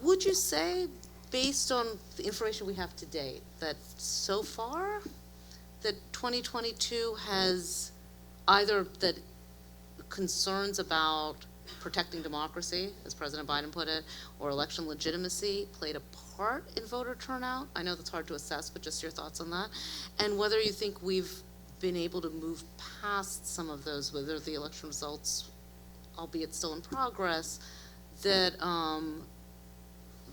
Would you say, based on the information we have to date, that so far that 2022 has either that concerns about protecting democracy, as President Biden put it, or election legitimacy played a part in voter turnout? I know that's hard to assess, but just your thoughts on that. And whether you think we've been able to move past some of those, whether the election results, albeit still in progress, that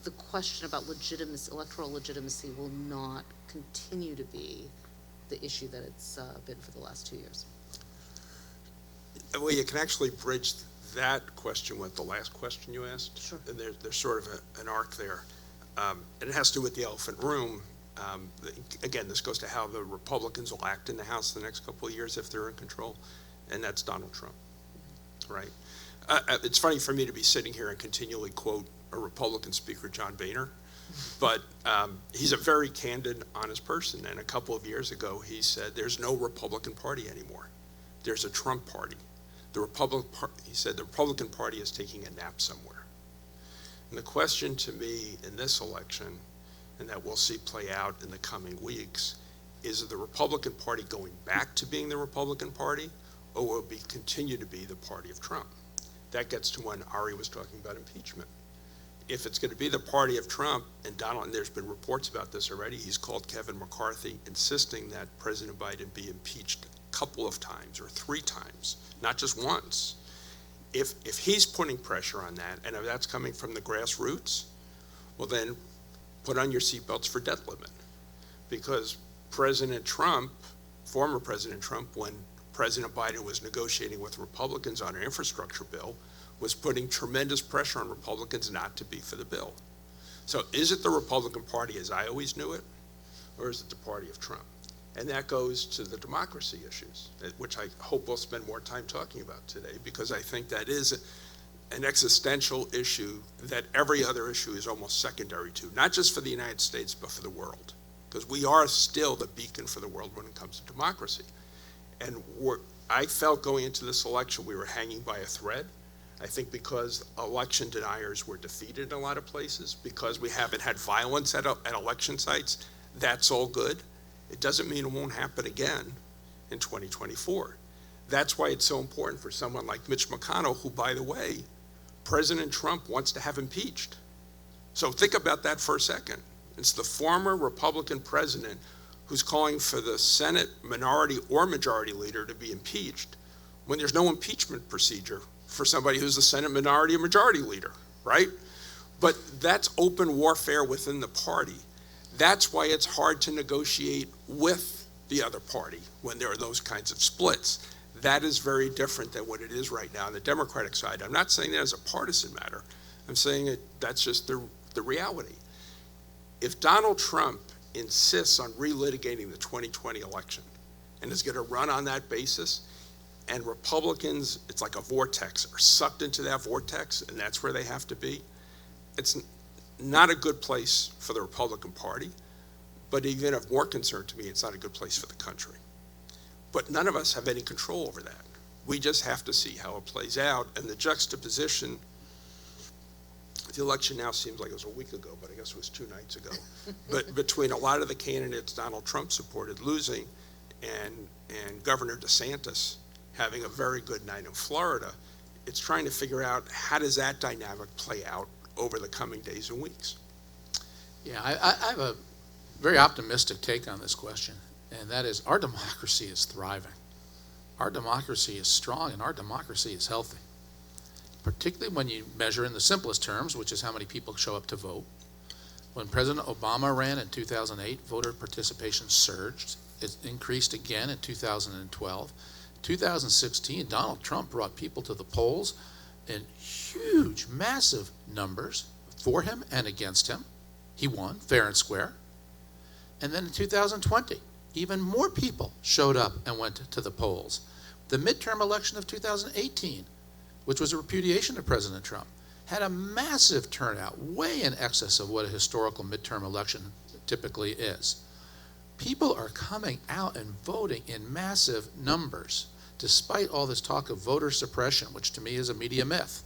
the question about legitimacy, electoral legitimacy, will not continue to be the issue that it's been for the last 2 years. Well, you can actually bridge that question with the last question you asked. Sure. And there's sort of an arc there. And it has to do with the elephant room. Again, this goes to how the Republicans will act in the House the next couple of years if they're in control, and that's Donald Trump, right? It's funny for me to be sitting here and continually quote a Republican speaker, John Boehner, but he's a very candid, honest person. And a couple of years ago, he said, there's no Republican Party anymore. There's a Trump Party. He said the Republican Party is taking a nap somewhere. And the question to me in this election, and that we'll see play out in the coming weeks, is the Republican Party going back to being the Republican Party, or will it continue to be the party of Trump? That gets to when Ari was talking about impeachment. If it's going to be the party of Trump, and there's been reports about this already, he's called Kevin McCarthy, insisting that President Biden be impeached a couple of times or 3 times, not just once. If he's putting pressure on that, and if that's coming from the grassroots, well then put on your seatbelts for debt limit. Because President Trump, former President Trump, when President Biden was negotiating with Republicans on an infrastructure bill was putting tremendous pressure on Republicans not to be for the bill. So is it the Republican Party as I always knew it, or is it the party of Trump? And that goes to the democracy issues, which I hope we'll spend more time talking about today, because I think that is an existential issue that every other issue is almost secondary to, not just for the United States, but for the world. Because we are still the beacon for the world when it comes to democracy. And I felt going into this election we were hanging by a thread. I think because election deniers were defeated in a lot of places, because we haven't had violence at election sites, that's all good. It doesn't mean it won't happen again in 2024. That's why it's so important for someone like Mitch McConnell, who, by the way, President Trump wants to have impeached. So think about that for a second. It's the former Republican president who's calling for the Senate minority or majority leader to be impeached when there's no impeachment procedure for somebody who's the Senate minority or majority leader, right? But that's open warfare within the party. That's why it's hard to negotiate with the other party when there are those kinds of splits. That is very different than what it is right now on the Democratic side. I'm not saying that as a partisan matter. I'm saying that's just the reality. If Donald Trump insists on relitigating the 2020 election and is going to run on that basis, and Republicans, it's like a vortex, are sucked into that vortex, and that's where they have to be, it's not a good place for the Republican Party, but even of more concern to me, it's not a good place for the country. But none of us have any control over that. We just have to see how it plays out, and the juxtaposition, the election now seems like it was a week ago, but I guess it was 2 nights ago, but between a lot of the candidates Donald Trump supported losing and Governor DeSantis having a very good night in Florida, it's trying to figure out how does that dynamic play out over the coming days and weeks. Yeah, I have a very optimistic take on this question, and that is our democracy is thriving. Our democracy is strong, and our democracy is healthy, particularly when you measure in the simplest terms, which is how many people show up to vote. When President Obama ran in 2008, voter participation surged. It increased again in 2012. 2016, Donald Trump brought people to the polls in huge, massive numbers for him and against him. He won, fair and square. And then in 2020, even more people showed up and went to the polls. The midterm election of 2018, which was a repudiation of President Trump, had a massive turnout, way in excess of what a historical midterm election typically is. People are coming out and voting in massive numbers, despite all this talk of voter suppression, which to me is a media myth.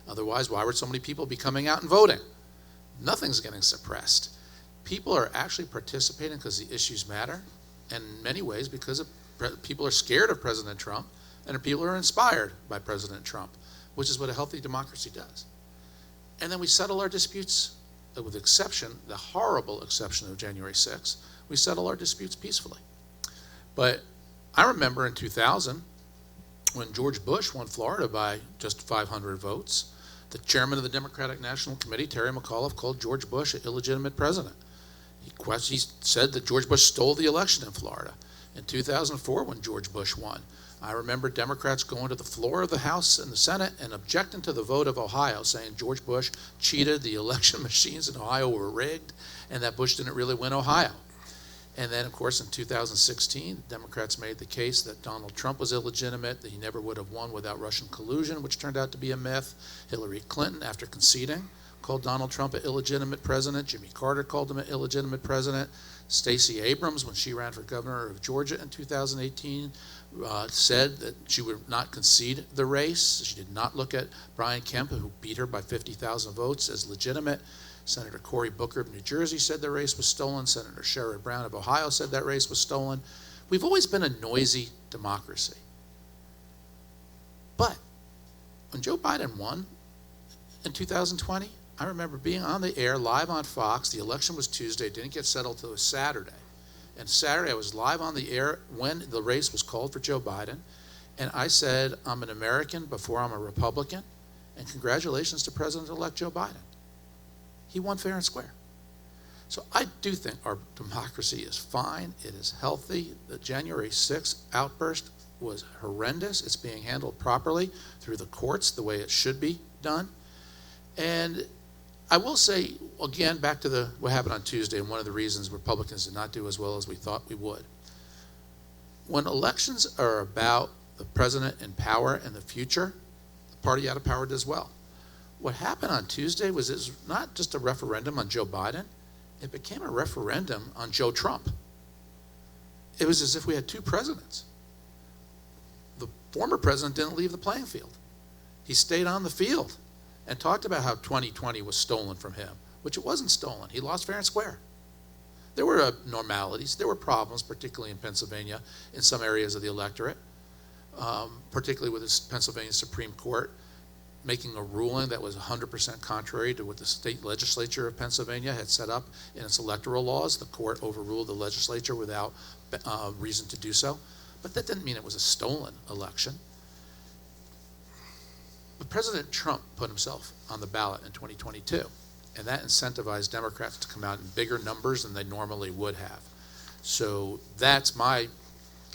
Otherwise, why would so many people be coming out and voting? Nothing's getting suppressed. People are actually participating because the issues matter, and in many ways because people are scared of President Trump, and people are inspired by President Trump, which is what a healthy democracy does. And then we settle our disputes, with exception, the horrible exception of January 6th, we settle our disputes peacefully. But I remember in 2000, when George Bush won Florida by just 500 votes, the chairman of the Democratic National Committee, Terry McAuliffe, called George Bush an illegitimate president. He said that George Bush stole the election in Florida. In 2004, when George Bush won, I remember Democrats going to the floor of the House and the Senate and objecting to the vote of Ohio, saying George Bush cheated, the election machines in Ohio were rigged, and that Bush didn't really win Ohio. And then, of course, in 2016, Democrats made the case that Donald Trump was illegitimate, that he never would have won without Russian collusion, which turned out to be a myth. Hillary Clinton, after conceding, called Donald Trump an illegitimate president. Jimmy Carter called him an illegitimate president. Stacey Abrams, when she ran for governor of Georgia in 2018, said that she would not concede the race. She did not look at Brian Kemp, who beat her by 50,000 votes, as legitimate. Senator Cory Booker of New Jersey said the race was stolen. Senator Sherrod Brown of Ohio said that race was stolen. We've always been a noisy democracy. But when Joe Biden won in 2020, I remember being on the air live on Fox. The election was Tuesday, didn't get settled till it was Saturday. And Saturday I was live on the air when the race was called for Joe Biden. And I said, I'm an American before I'm a Republican. And congratulations to President-elect Joe Biden. He won fair and square. So I do think our democracy is fine. It is healthy. The January 6th outburst was horrendous. It's being handled properly through the courts, the way it should be done. And I will say, again, back to what happened on Tuesday, and one of the reasons Republicans did not do as well as we thought we would. When elections are about the president in power and the future, the party out of power does well. What happened on Tuesday was it was not just a referendum on Joe Biden, it became a referendum on Joe Trump. It was as if we had two presidents. The former president didn't leave the playing field. He stayed on the field and talked about how 2020 was stolen from him, which it wasn't stolen. He lost fair and square. There were abnormalities. There were problems, particularly in Pennsylvania, in some areas of the electorate, particularly with the Pennsylvania Supreme Court making a ruling that was 100% contrary to what the state legislature of Pennsylvania had set up in its electoral laws. The court overruled the legislature without reason to do so. But that didn't mean it was a stolen election. But President Trump put himself on the ballot in 2022, and that incentivized Democrats to come out in bigger numbers than they normally would have. So that's my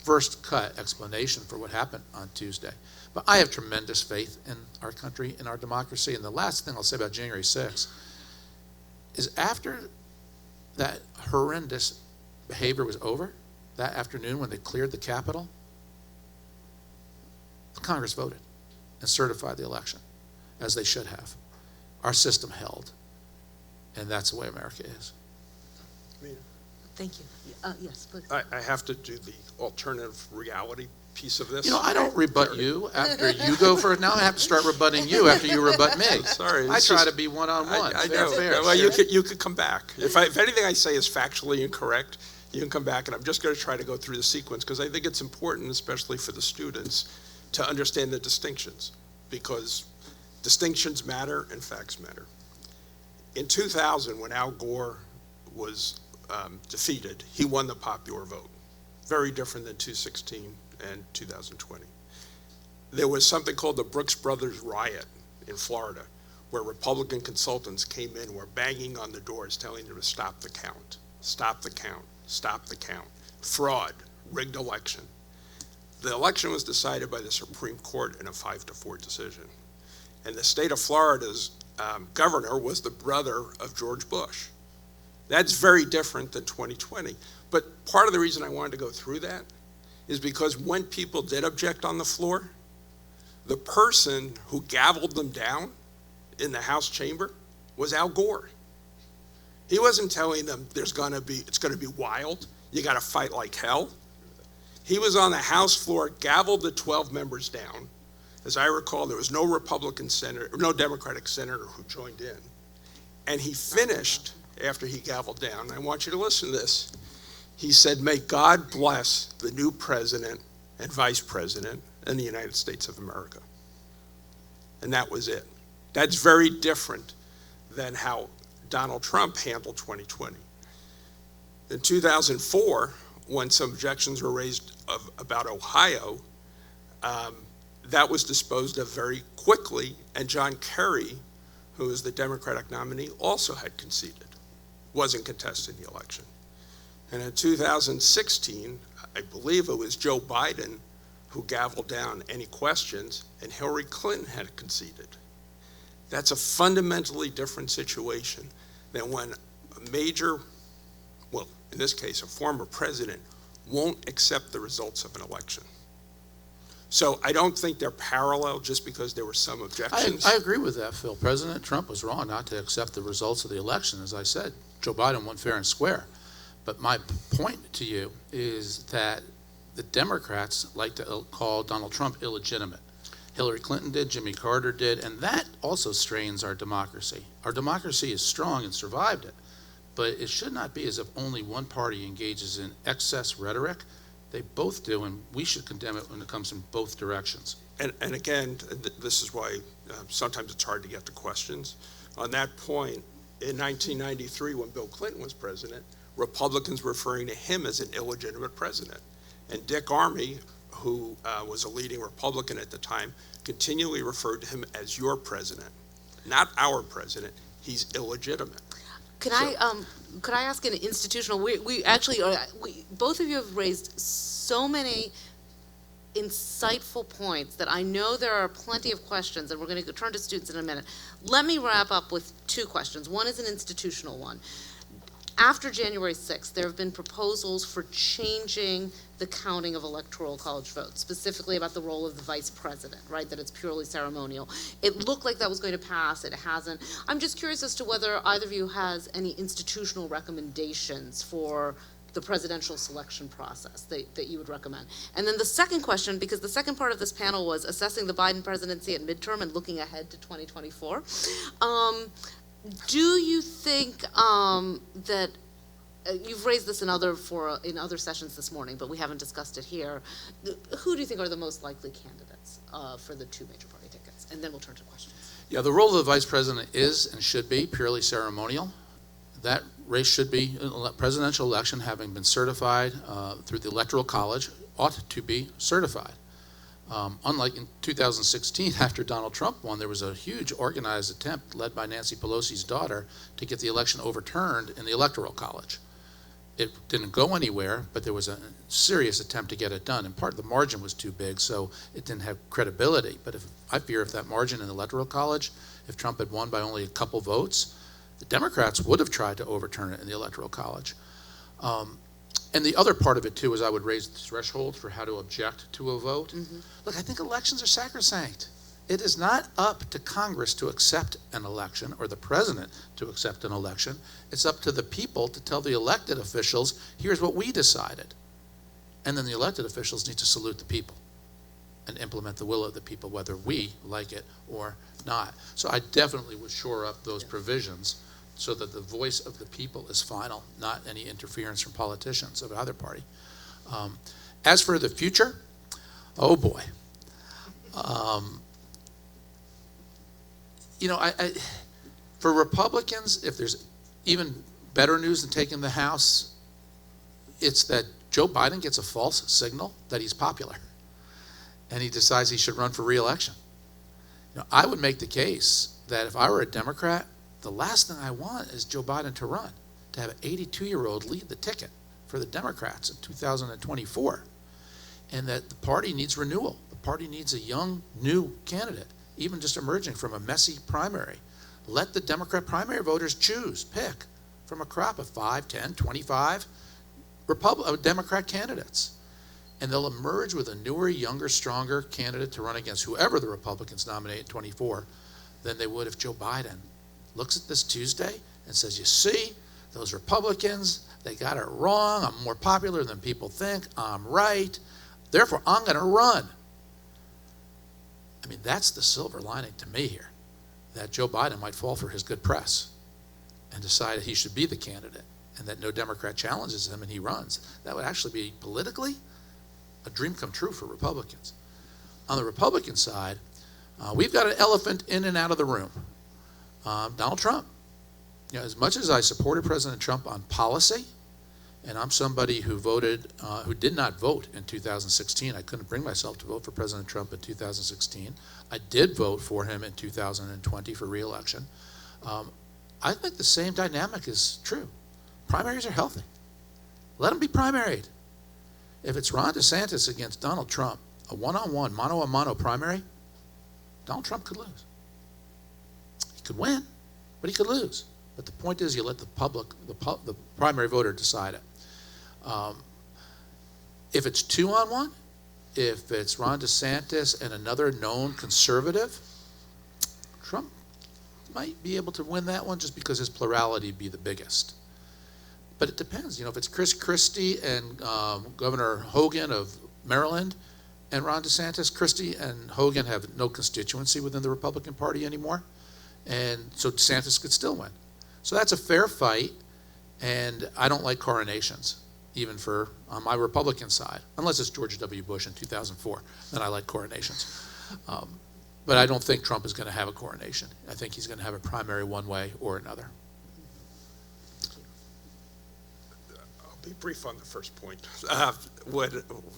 first cut explanation for what happened on Tuesday. But I have tremendous faith in our country, in our democracy. And the last thing I'll say about January 6th is after that horrendous behavior was over, that afternoon when they cleared the Capitol, Congress voted and certified the election, as they should have. Our system held, and that's the way America is. Thank you. Yes, please. I have to do the alternative reality piece of this. You know, I don't rebut you after you go first. Now I have to start rebutting you after you rebut me. Sorry. I try to be one-on-one. I know. Fair. Well, you could come back. If anything I say is factually incorrect, you can come back, and I'm just going to try to go through the sequence because I think it's important, especially for the students, to understand the distinctions, because distinctions matter and facts matter. In 2000, when Al Gore was defeated, he won the popular vote. Very different than 2016 and 2020. There was something called the Brooks Brothers riot in Florida, where Republican consultants came in, were banging on the doors, telling them to stop the count, stop the count, stop the count. Fraud, rigged election. The election was decided by the Supreme Court in a 5-4 decision. And the state of Florida's governor was the brother of George Bush. That's very different than 2020. But part of the reason I wanted to go through that is because when people did object on the floor, the person who gavelled them down in the House chamber was Al Gore. He wasn't telling them it's gonna be wild, you gotta fight like hell. He was on the House floor, gavelled the 12 members down. As I recall, there was no Democratic senator who joined in. And he finished after he gavelled down, and I want you to listen to this. He said, "May God bless the new president and vice president in the United States of America." And that was it. That's very different than how Donald Trump handled 2020. In 2004, when some objections were raised about Ohio, that was disposed of very quickly, and John Kerry, who is the Democratic nominee, also had conceded, wasn't contesting the election. And in 2016, I believe it was Joe Biden who gavelled down any questions, and Hillary Clinton had conceded. That's a fundamentally different situation than when a major, well, in this case, a former president won't accept the results of an election. So I don't think they're parallel just because there were some objections. I agree with that, Phil. President Trump was wrong not to accept the results of the election. As I said, Joe Biden won fair and square. But my point to you is that the Democrats like to call Donald Trump illegitimate. Hillary Clinton did, Jimmy Carter did, and that also strains our democracy. Our democracy is strong and survived it, but it should not be as if only one party engages in excess rhetoric. They both do, and we should condemn it when it comes in both directions. And again, this is why sometimes it's hard to get to questions. On that point, in 1993, when Bill Clinton was president, Republicans were referring to him as an illegitimate president. And Dick Armey, who was a leading Republican at the time, continually referred to him as your president, not our president. He's illegitimate. Could I ask an institutional? We actually are. Both of you have raised so many insightful points that I know there are plenty of questions, and we're going to turn to students in a minute. Let me wrap up with two questions. One is an institutional one. After January 6th, there have been proposals for changing the counting of electoral college votes, specifically about the role of the vice president, right, that it's purely ceremonial. It looked like that was going to pass. It hasn't. I'm just curious as to whether either of you has any institutional recommendations for the presidential selection process that you would recommend. And then the second question, because the second part of this panel was assessing the Biden presidency at midterm and looking ahead to 2024, do you think that you've raised this in other sessions this morning, but we haven't discussed it here? Who do you think are the most likely candidates for the two major party tickets? And then we'll turn to questions. Yeah, the role of the vice president is and should be purely ceremonial. That race should be, presidential election having been certified through the Electoral College, ought to be certified. Unlike in 2016, after Donald Trump won, there was a huge organized attempt led by Nancy Pelosi's daughter to get the election overturned in the Electoral College. It didn't go anywhere, but there was a serious attempt to get it done. In part, the margin was too big, so it didn't have credibility. But I fear if that margin in the Electoral College, if Trump had won by only a couple votes, the Democrats would have tried to overturn it in the Electoral College. And the other part of it, too, is I would raise the threshold for how to object to a vote. Mm-hmm. Look, I think elections are sacrosanct. It is not up to Congress to accept an election or the president to accept an election. It's up to the people to tell the elected officials, here's what we decided. And then the elected officials need to salute the people and implement the will of the people, whether we like it or not. So I definitely would shore up those provisions so that the voice of the people is final, not any interference from politicians of either party. As for the future, oh boy. For Republicans, if there's even better news than taking the House, it's that Joe Biden gets a false signal that he's popular, and he decides he should run for re-election. I would make the case that if I were a Democrat, the last thing I want is Joe Biden to run, to have an 82-year-old lead the ticket for the Democrats in 2024, and that the party needs renewal. The party needs a young, new candidate, even just emerging from a messy primary. Let the Democrat primary voters choose, pick from a crop of 5, 10, 25 Democrat candidates. And they'll emerge with a newer, younger, stronger candidate to run against whoever the Republicans nominate in 24 than they would if Joe Biden looks at this Tuesday and says, you see, those Republicans, they got it wrong. I'm more popular than people think. I'm right. Therefore, I'm going to run. I mean, that's the silver lining to me here, that Joe Biden might fall for his good press and decide that he should be the candidate and that no Democrat challenges him and he runs. That would actually be politically a dream come true for Republicans. On the Republican side, we've got an elephant in and out of the room. Donald Trump. As much as I supported President Trump on policy, and I'm somebody who did not vote in 2016. I couldn't bring myself to vote for President Trump in 2016. I did vote for him in 2020 for re-election. I think the same dynamic is true. Primaries are healthy. Let them be primaried. If it's Ron DeSantis against Donald Trump, a one-on-one, mano-a-mano primary, Donald Trump could lose. He could win, but he could lose. But the point is, you let the public, the primary voter decide it. If it's 2-on-1, if it's Ron DeSantis and another known conservative, Trump might be able to win that one just because his plurality would be the biggest. But it depends. If it's Chris Christie and Governor Hogan of Maryland and Ron DeSantis, Christie and Hogan have no constituency within the Republican Party anymore. And so DeSantis could still win. So that's a fair fight, and I don't like coronations, even on my Republican side, unless it's George W. Bush in 2004, then I like coronations. But I don't think Trump is going to have a coronation. I think he's going to have a primary one way or another. I'll be brief on the first point. What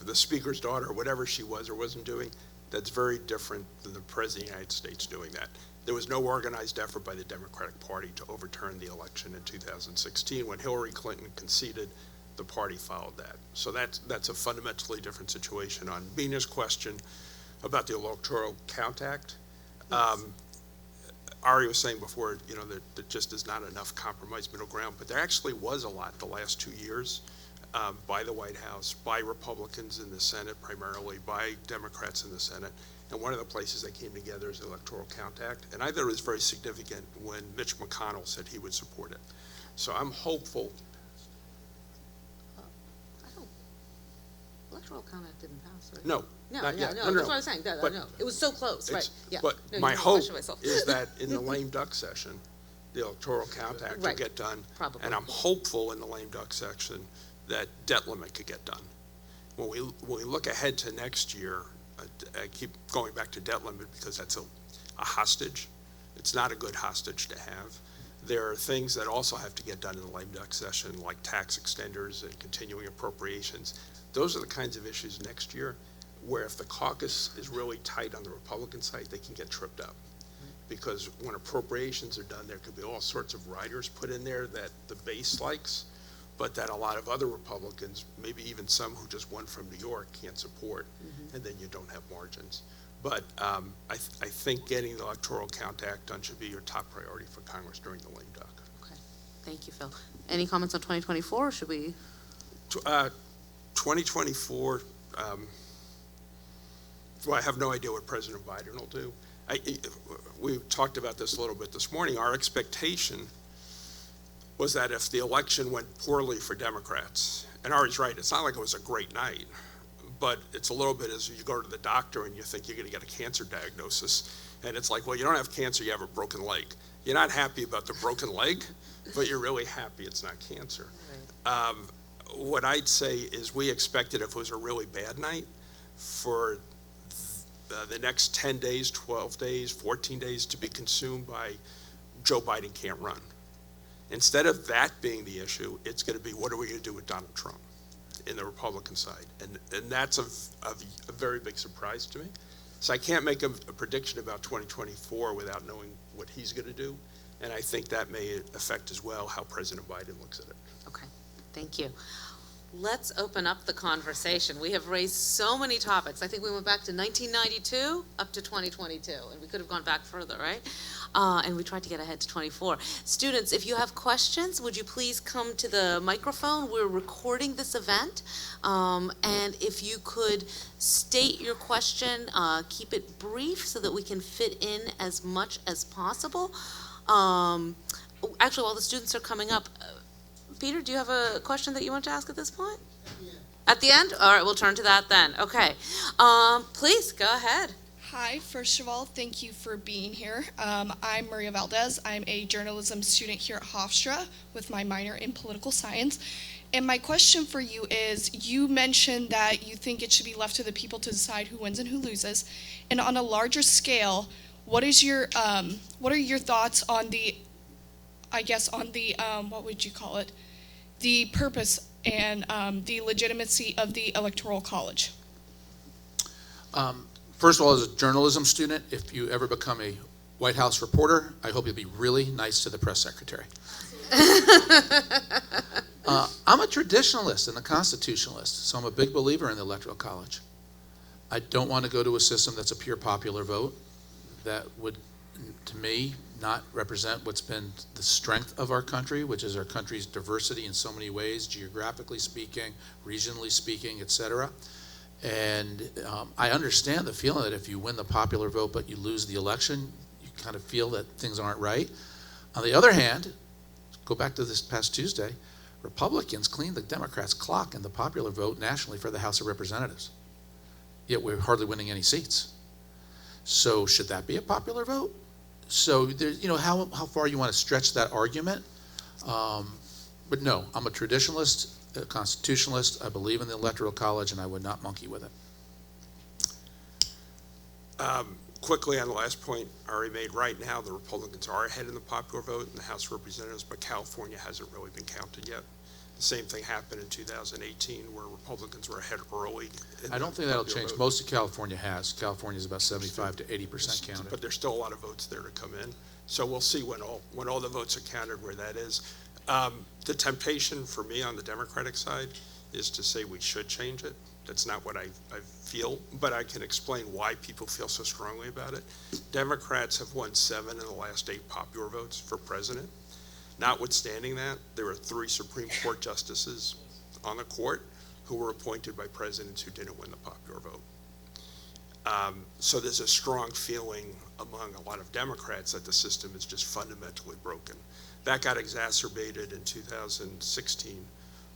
the Speaker's daughter, whatever she was or wasn't doing, that's very different than the President of the United States doing that. There was no organized effort by the Democratic Party to overturn the election in 2016 when Hillary Clinton conceded the party followed that. So that's a fundamentally different situation. On Bina's question about the Electoral Count Act, Ari was saying before, there just is not enough compromise middle ground, but there actually was a lot the last 2 years by the White House, by Republicans in the Senate primarily, by Democrats in the Senate. And one of the places they came together is the Electoral Count Act. And I thought it was very significant when Mitch McConnell said he would support it. So I'm hopeful. Electoral Count Act didn't pass, right? No, No, not no, yet. no, that's what I was saying. But No, it was so close, right? Yeah. But No, my you hope question myself. is that in the lame duck session, the Electoral Count Act will Right. get done. Probably. And I'm hopeful in the lame duck section that debt limit could get done. When we look ahead to next year, I keep going back to debt limit because that's a hostage. It's not a good hostage to have. There are things that also have to get done in the lame duck session, like tax extenders and continuing appropriations. Those are the kinds of issues next year where if the caucus is really tight on the Republican side, they can get tripped up. Because when appropriations are done, there could be all sorts of riders put in there that the base likes, but that a lot of other Republicans, maybe even some who just won from New York, can't support, and then you don't have margins. But I think getting the Electoral Count Act done should be your top priority for Congress during the lame duck. Okay, thank you, Phil. Any comments on 2024, or should we? 2024, well, I have no idea what President Biden will do. We talked about this a little bit this morning. Our expectation was that if the election went poorly for Democrats, and Ari's right, it's not like it was a great night, but it's a little bit as you go to the doctor and you think you're going to get a cancer diagnosis, and it's like, well, you don't have cancer, you have a broken leg. You're not happy about the broken leg, but you're really happy it's not cancer. Right. What I'd say is we expected if it was a really bad night for the next 10 days, 12 days, 14 days to be consumed by Joe Biden can't run. Instead of that being the issue, it's going to be what are we going to do with Donald Trump in the Republican side? And that's a very big surprise to me. So I can't make a prediction about 2024 without knowing what he's going to do. And I think that may affect as well how President Biden looks at it. Okay, thank you. Let's open up the conversation. We have raised so many topics. I think we went back to 1992 up to 2022, and we could have gone back further, right? And we tried to get ahead to 24. Students, if you have questions, would you please come to the microphone? We're recording this event, and if you could state your question, keep it brief so that we can fit in as much as possible. Actually, while the students are coming up, Peter, do you have a question that you want to ask at this point? At the end? All right, we'll turn to that then. Okay. Please, go ahead. Hi, first of all, thank you for being here. I'm Maria Valdez. I'm a journalism student here at Hofstra with my minor in political science. And my question for you is, you mentioned that you think it should be left to the people to decide who wins and who loses. And on a larger scale, what are your thoughts on the, what would you call it? The purpose and the legitimacy of the Electoral College? First of all, as a journalism student, if you ever become a White House reporter, I hope you'll be really nice to the press secretary. I'm a traditionalist and a constitutionalist, so I'm a big believer in the Electoral College. I don't want to go to a system that's a pure popular vote. That would, to me, not represent what's been the strength of our country, which is our country's diversity in so many ways, geographically speaking, regionally speaking, et cetera. And I understand the feeling that if you win the popular vote but you lose the election, you kind of feel that things aren't right. On the other hand, go back to this past Tuesday, Republicans cleaned the Democrats' clock in the popular vote nationally for the House of Representatives. Yet we're hardly winning any seats. So should that be a popular vote? So there's, how far you want to stretch that argument. But no, I'm a traditionalist, a constitutionalist. I believe in the Electoral College, and I would not monkey with it. Quickly on the last point Ari made, right now the Republicans are ahead in the popular vote in the House of Representatives, but California hasn't really been counted yet. The same thing happened in 2018 where Republicans were ahead early. I don't think that'll change. Vote. Most of California has. California is about 75 to 80% counted. But there's still a lot of votes there to come in. So we'll see when all the votes are counted where that is. The temptation for me on the Democratic side is to say we should change it. That's not what I feel, but I can explain why people feel so strongly about it. Democrats have won 7 of the last 8 popular votes for president. Notwithstanding that, there are 3 Supreme Court justices on the court who were appointed by presidents who didn't win the popular vote. So there's a strong feeling among a lot of Democrats that the system is just fundamentally broken. That got exacerbated in 2016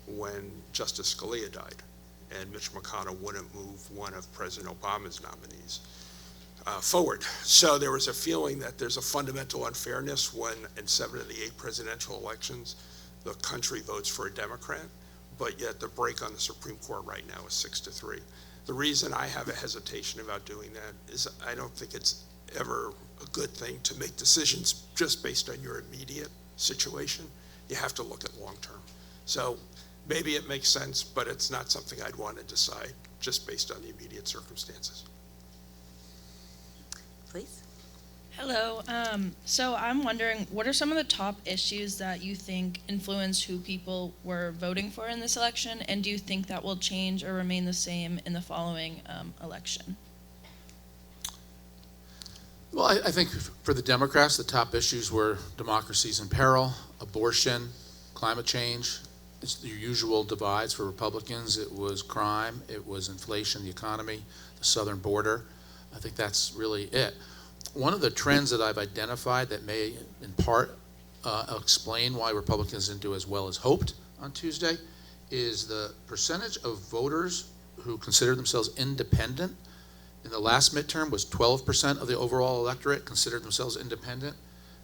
when Justice Scalia died, and Mitch McConnell wouldn't move one of President Obama's nominees forward. So there was a feeling that there's a fundamental unfairness when in 7 of the 8 presidential elections, the country votes for a Democrat, but yet the break on the Supreme Court right now is 6-3. The reason I have a hesitation about doing that is I don't think it's ever a good thing to make decisions just based on your immediate situation. You have to look at long term. So maybe it makes sense, but it's not something I'd want to decide just based on the immediate circumstances. Please. Hello. So I'm wondering, what are some of the top issues that you think influence who people were voting for in this election, and do you think that will change or remain the same in the following election? Well, I think for the Democrats, the top issues were democracy's in peril, abortion, climate change. It's the usual divides. For Republicans, it was crime, it was inflation, the economy, the southern border. I think that's really it. One of the trends that I've identified that may, in part, explain why Republicans didn't do as well as hoped on Tuesday is the percentage of voters who consider themselves independent. In the last midterm was 12% of the overall electorate considered themselves independent.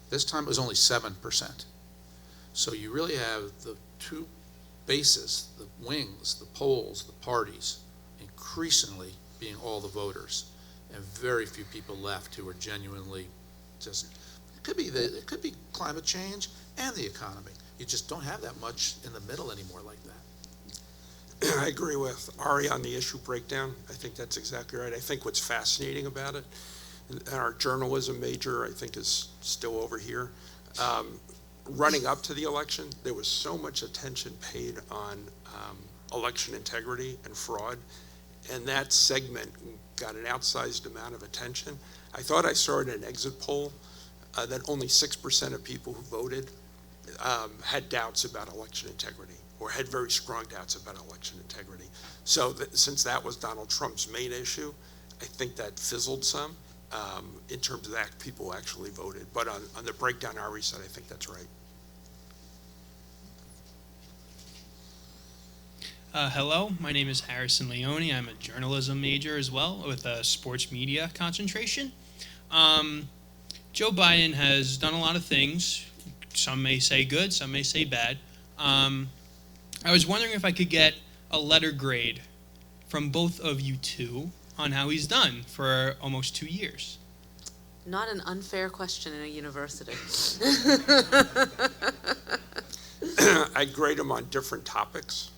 This time it was only 7%. So you really have the 2 bases, the wings, the poles, the parties, increasingly being all the voters, and very few people left who are genuinely just, it could be climate change and the economy. You just don't have that much in the middle anymore like that. I agree with Ari on the issue breakdown. I think that's exactly right. I think what's fascinating about it, and our journalism major, I think, is still over here. Running up to the election, there was so much attention paid on election integrity and fraud, and that segment got an outsized amount of attention. I thought I saw in an exit poll that only 6% of people who voted had doubts about election integrity, or had very strong doubts about election integrity. So since that was Donald Trump's main issue, I think that fizzled some in terms of that people actually voted. But on the breakdown Ari said, I think that's right. Hello, my name is Harrison Leone. I'm a journalism major as well with a sports media concentration. Joe Biden has done a lot of things. Some may say good, some may say bad. I was wondering if I could get a letter grade from both of you two on how he's done for almost 2 years. Not an unfair question in a university. I grade them on different topics.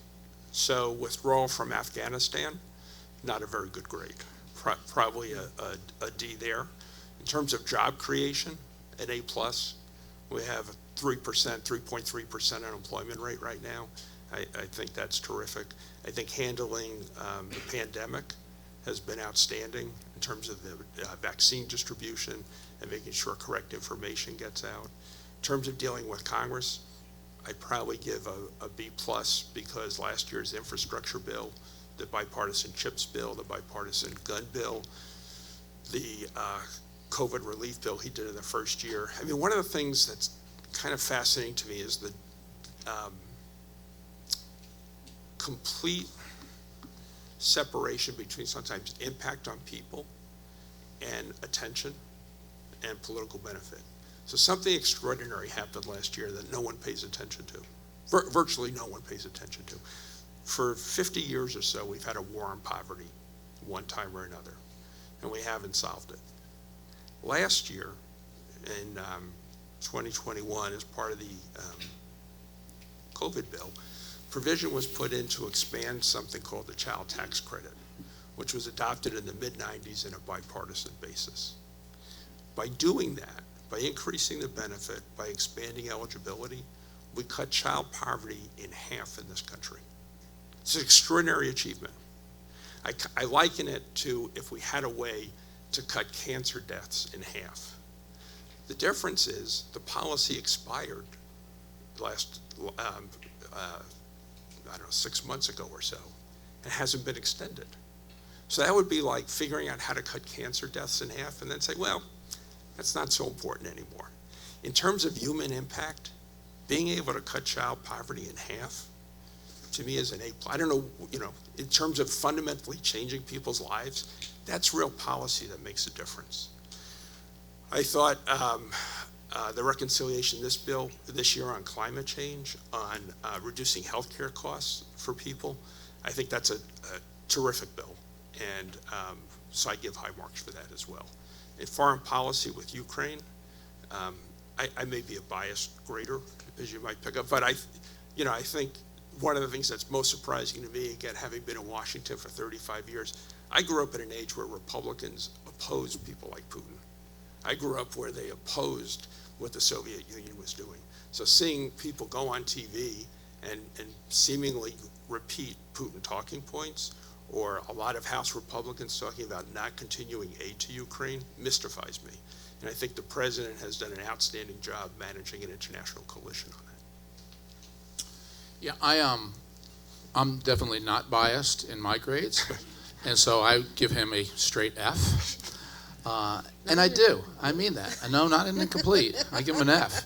So withdrawal from Afghanistan, not a very good grade. Probably a D there. In terms of job creation, an A+. We have 3.3% unemployment rate right now. I think that's terrific. I think handling the pandemic has been outstanding in terms of the vaccine distribution and making sure correct information gets out. In terms of dealing with Congress, I'd probably give a B+ because last year's infrastructure bill, the bipartisan CHIPS bill, the bipartisan gun bill, the COVID relief bill he did in the first year. I mean, one of the things that's kind of fascinating to me is the complete separation between sometimes impact on people and attention and political benefit. So something extraordinary happened last year that no one pays attention to. Virtually no one pays attention to. For 50 years or so, we've had a war on poverty, one time or another, and we haven't solved it. Last year, in 2021, as part of the COVID bill, provision was put in to expand something called the child tax credit, which was adopted in the mid-90s on a bipartisan basis. By doing that, by increasing the benefit, by expanding eligibility, we cut child poverty in half in this country. It's an extraordinary achievement. I liken it to if we had a way to cut cancer deaths in half. The difference is the policy expired last, I don't know, 6 months ago or so, and hasn't been extended. So that would be like figuring out how to cut cancer deaths in half and then say, well, that's not so important anymore. In terms of human impact, being able to cut child poverty in half, to me is an A+. I don't know, in terms of fundamentally changing people's lives, that's real policy that makes a difference. I thought the reconciliation this year on climate change, on reducing healthcare costs for people, I think that's a terrific bill. And so I give high marks for that as well. In foreign policy with Ukraine, I may be a biased grader, as you might pick up, but I think one of the things that's most surprising to me, again, having been in Washington for 35 years, I grew up at an age where Republicans opposed people like Putin. I grew up where they opposed what the Soviet Union was doing. So seeing people go on TV and seemingly repeat Putin talking points, or a lot of House Republicans talking about not continuing aid to Ukraine, mystifies me. And I think the president has done an outstanding job managing an international coalition on that. Yeah, I'm definitely not biased in my grades, and so I give him a straight F. And I do. I mean that. No, not an incomplete. I give him an F.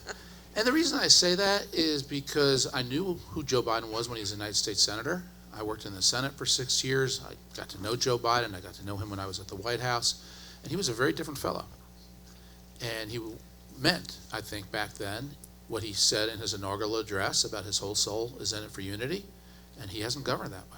And the reason I say that is because I knew who Joe Biden was when he was a United States Senator. I worked in the Senate for 6 years. I got to know Joe Biden. I got to know him when I was at the White House. And he was a very different fellow. And he meant, I think, back then, what he said in his inaugural address about his whole soul is in it for unity. And he hasn't governed that way.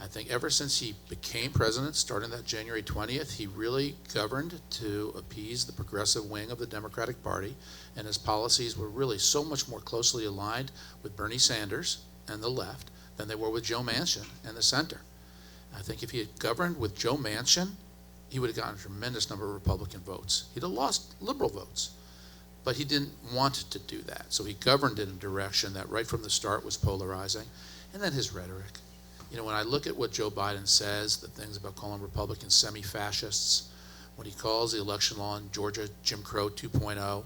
I think ever since he became president, starting that January 20th, he really governed to appease the progressive wing of the Democratic Party, and his policies were really so much more closely aligned with Bernie Sanders and the left than they were with Joe Manchin and the center. I think if he had governed with Joe Manchin, he would have gotten a tremendous number of Republican votes. He'd have lost liberal votes, but he didn't want to do that. So he governed in a direction that right from the start was polarizing. And then his rhetoric. When I look at what Joe Biden says, the things about calling Republicans semi-fascists, when he calls the election law in Georgia Jim Crow 2.0,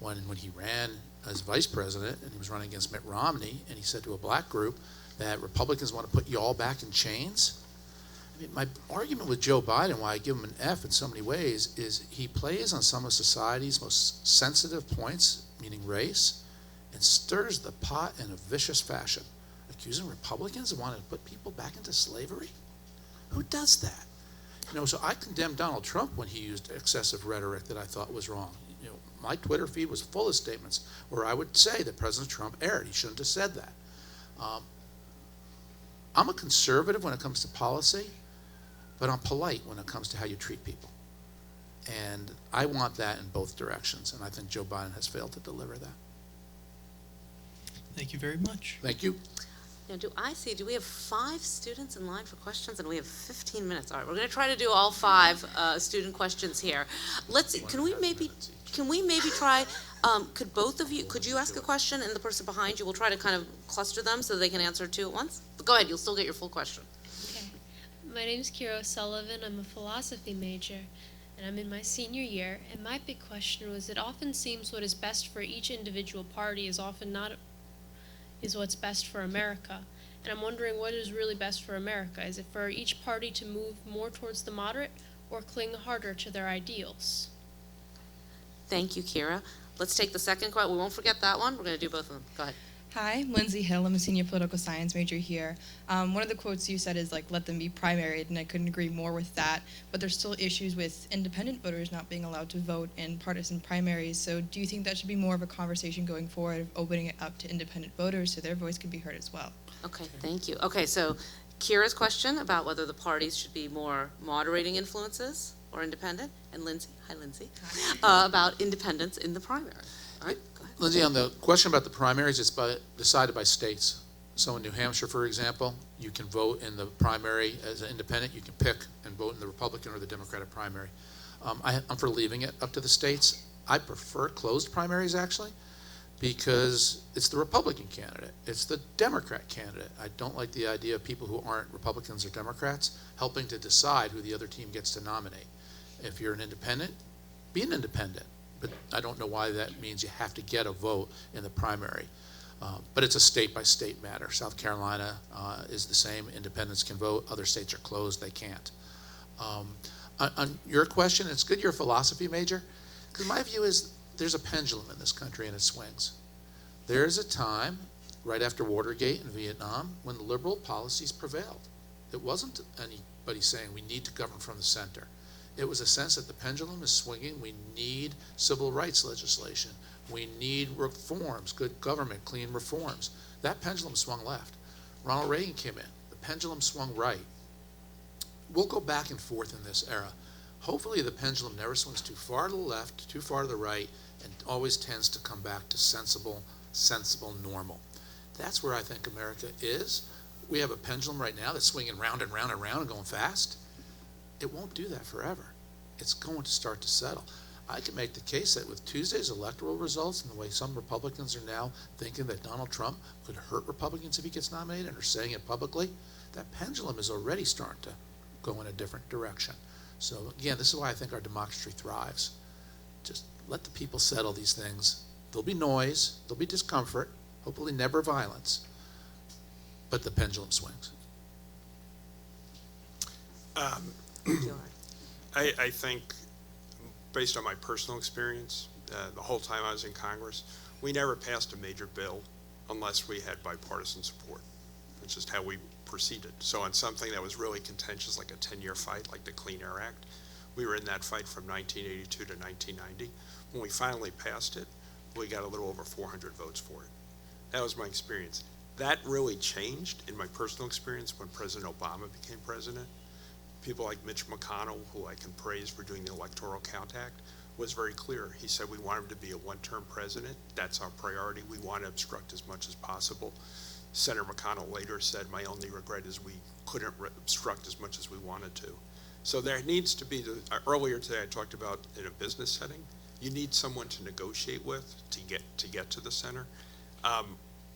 when he ran as vice president and he was running against Mitt Romney, and he said to a black group that Republicans want to put you all back in chains. I mean, my argument with Joe Biden, why I give him an F in so many ways, is he plays on some of society's most sensitive points, meaning race, and stirs the pot in a vicious fashion. Accusing Republicans of wanting to put people back into slavery? Who does that? So I condemned Donald Trump when he used excessive rhetoric that I thought was wrong. My Twitter feed was full of statements where I would say that President Trump erred. He shouldn't have said that. I'm a conservative when it comes to policy, but I'm polite when it comes to how you treat people. And I want that in both directions, and I think Joe Biden has failed to deliver that. Thank you very much. Thank you. Now, do we have 5 students in line for questions, and we have 15 minutes? All right, we're going to try to do all 5 student questions here. Can we maybe try, could you ask a question, and the person behind you, we'll try to kind of cluster them so they can answer 2 at once? But go ahead, you'll still get your full question. Okay. My name is Kira Sullivan. I'm a philosophy major, and I'm in my senior year. And my big question was, it often seems what is best for each individual party is often not is what's best for America. And I'm wondering, what is really best for America? Is it for each party to move more towards the moderate or cling harder to their ideals? Thank you, Kira. Let's take the second question. We won't forget that one. We're going to do both of them. Go ahead. Hi, Lindsay Hill. I'm a senior political science major here. One of the quotes you said is let them be primaried, and I couldn't agree more with that. But there's still issues with independent voters not being allowed to vote in partisan primaries. So do you think that should be more of a conversation going forward, of opening it up to independent voters so their voice can be heard as well? Okay, thank you. Okay, so Kira's question about whether the parties should be more moderating influences or independent, and Lindsay, hi Lindsay, about independence in the primary. All right, go ahead. Lindsay, on the question about the primaries, it's decided by states. So in New Hampshire, for example, you can vote in the primary as an independent. You can pick and vote in the Republican or the Democratic primary. I'm for leaving it up to the states. I prefer closed primaries, actually, because it's the Republican candidate. It's the Democrat candidate. I don't like the idea of people who aren't Republicans or Democrats helping to decide who the other team gets to nominate. If you're an independent, be an independent. But I don't know why that means you have to get a vote in the primary. But it's a state-by-state matter. South Carolina is the same. Independents can vote. Other states are closed. They can't. On your question, it's good you're a philosophy major, because my view is there's a pendulum in this country and it swings. There's a time, right after Watergate and Vietnam, when the liberal policies prevailed. It wasn't anybody saying we need to govern from the center. It was a sense that the pendulum is swinging. We need civil rights legislation. We need reforms, good government, clean reforms. That pendulum swung left. Ronald Reagan came in. The pendulum swung right. We'll go back and forth in this era. Hopefully the pendulum never swings too far to the left, too far to the right, and always tends to come back to sensible, normal. That's where I think America is. We have a pendulum right now that's swinging round and round and round and going fast. It won't do that forever. It's going to start to settle. I can make the case that with Tuesday's electoral results and the way some Republicans are now thinking that Donald Trump could hurt Republicans if he gets nominated and are saying it publicly, that pendulum is already starting to go in a different direction. So again, this is why I think our democracy thrives. Just let the people settle these things. There'll be noise, there'll be discomfort, hopefully never violence, but the pendulum swings. I think, based on my personal experience, the whole time I was in Congress, we never passed a major bill unless we had bipartisan support. It's just how we proceeded. So on something that was really contentious, like a 10-year fight, like the Clean Air Act, we were in that fight from 1982 to 1990. When we finally passed it, we got a little over 400 votes for it. That was my experience. That really changed in my personal experience when President Obama became president. People like Mitch McConnell, who I can praise for doing the Electoral Count Act, was very clear. He said we want him to be a one-term president. That's our priority. We want to obstruct as much as possible. Senator McConnell later said, my only regret is we couldn't obstruct as much as we wanted to. So there needs to be, earlier today I talked about in a business setting, you need someone to negotiate with to get to the center.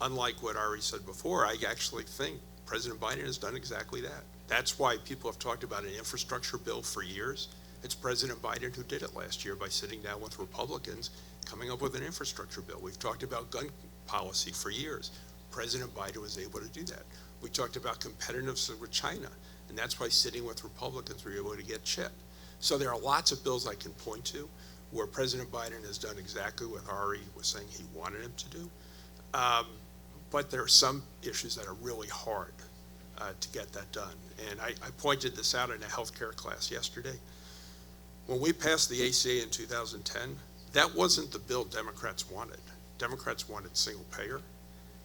Unlike what Ari said before, I actually think President Biden has done exactly that. That's why people have talked about an infrastructure bill for years. It's President Biden who did it last year by sitting down with Republicans, coming up with an infrastructure bill. We've talked about gun policy for years. President Biden was able to do that. We talked about competitiveness with China, and that's why sitting with Republicans we were able to get CHIP. So there are lots of bills I can point to where President Biden has done exactly what Ari was saying he wanted him to do. But there are some issues that are really hard to get that done. And I pointed this out in a healthcare class yesterday. When we passed the ACA in 2010, that wasn't the bill Democrats wanted. Democrats wanted single payer.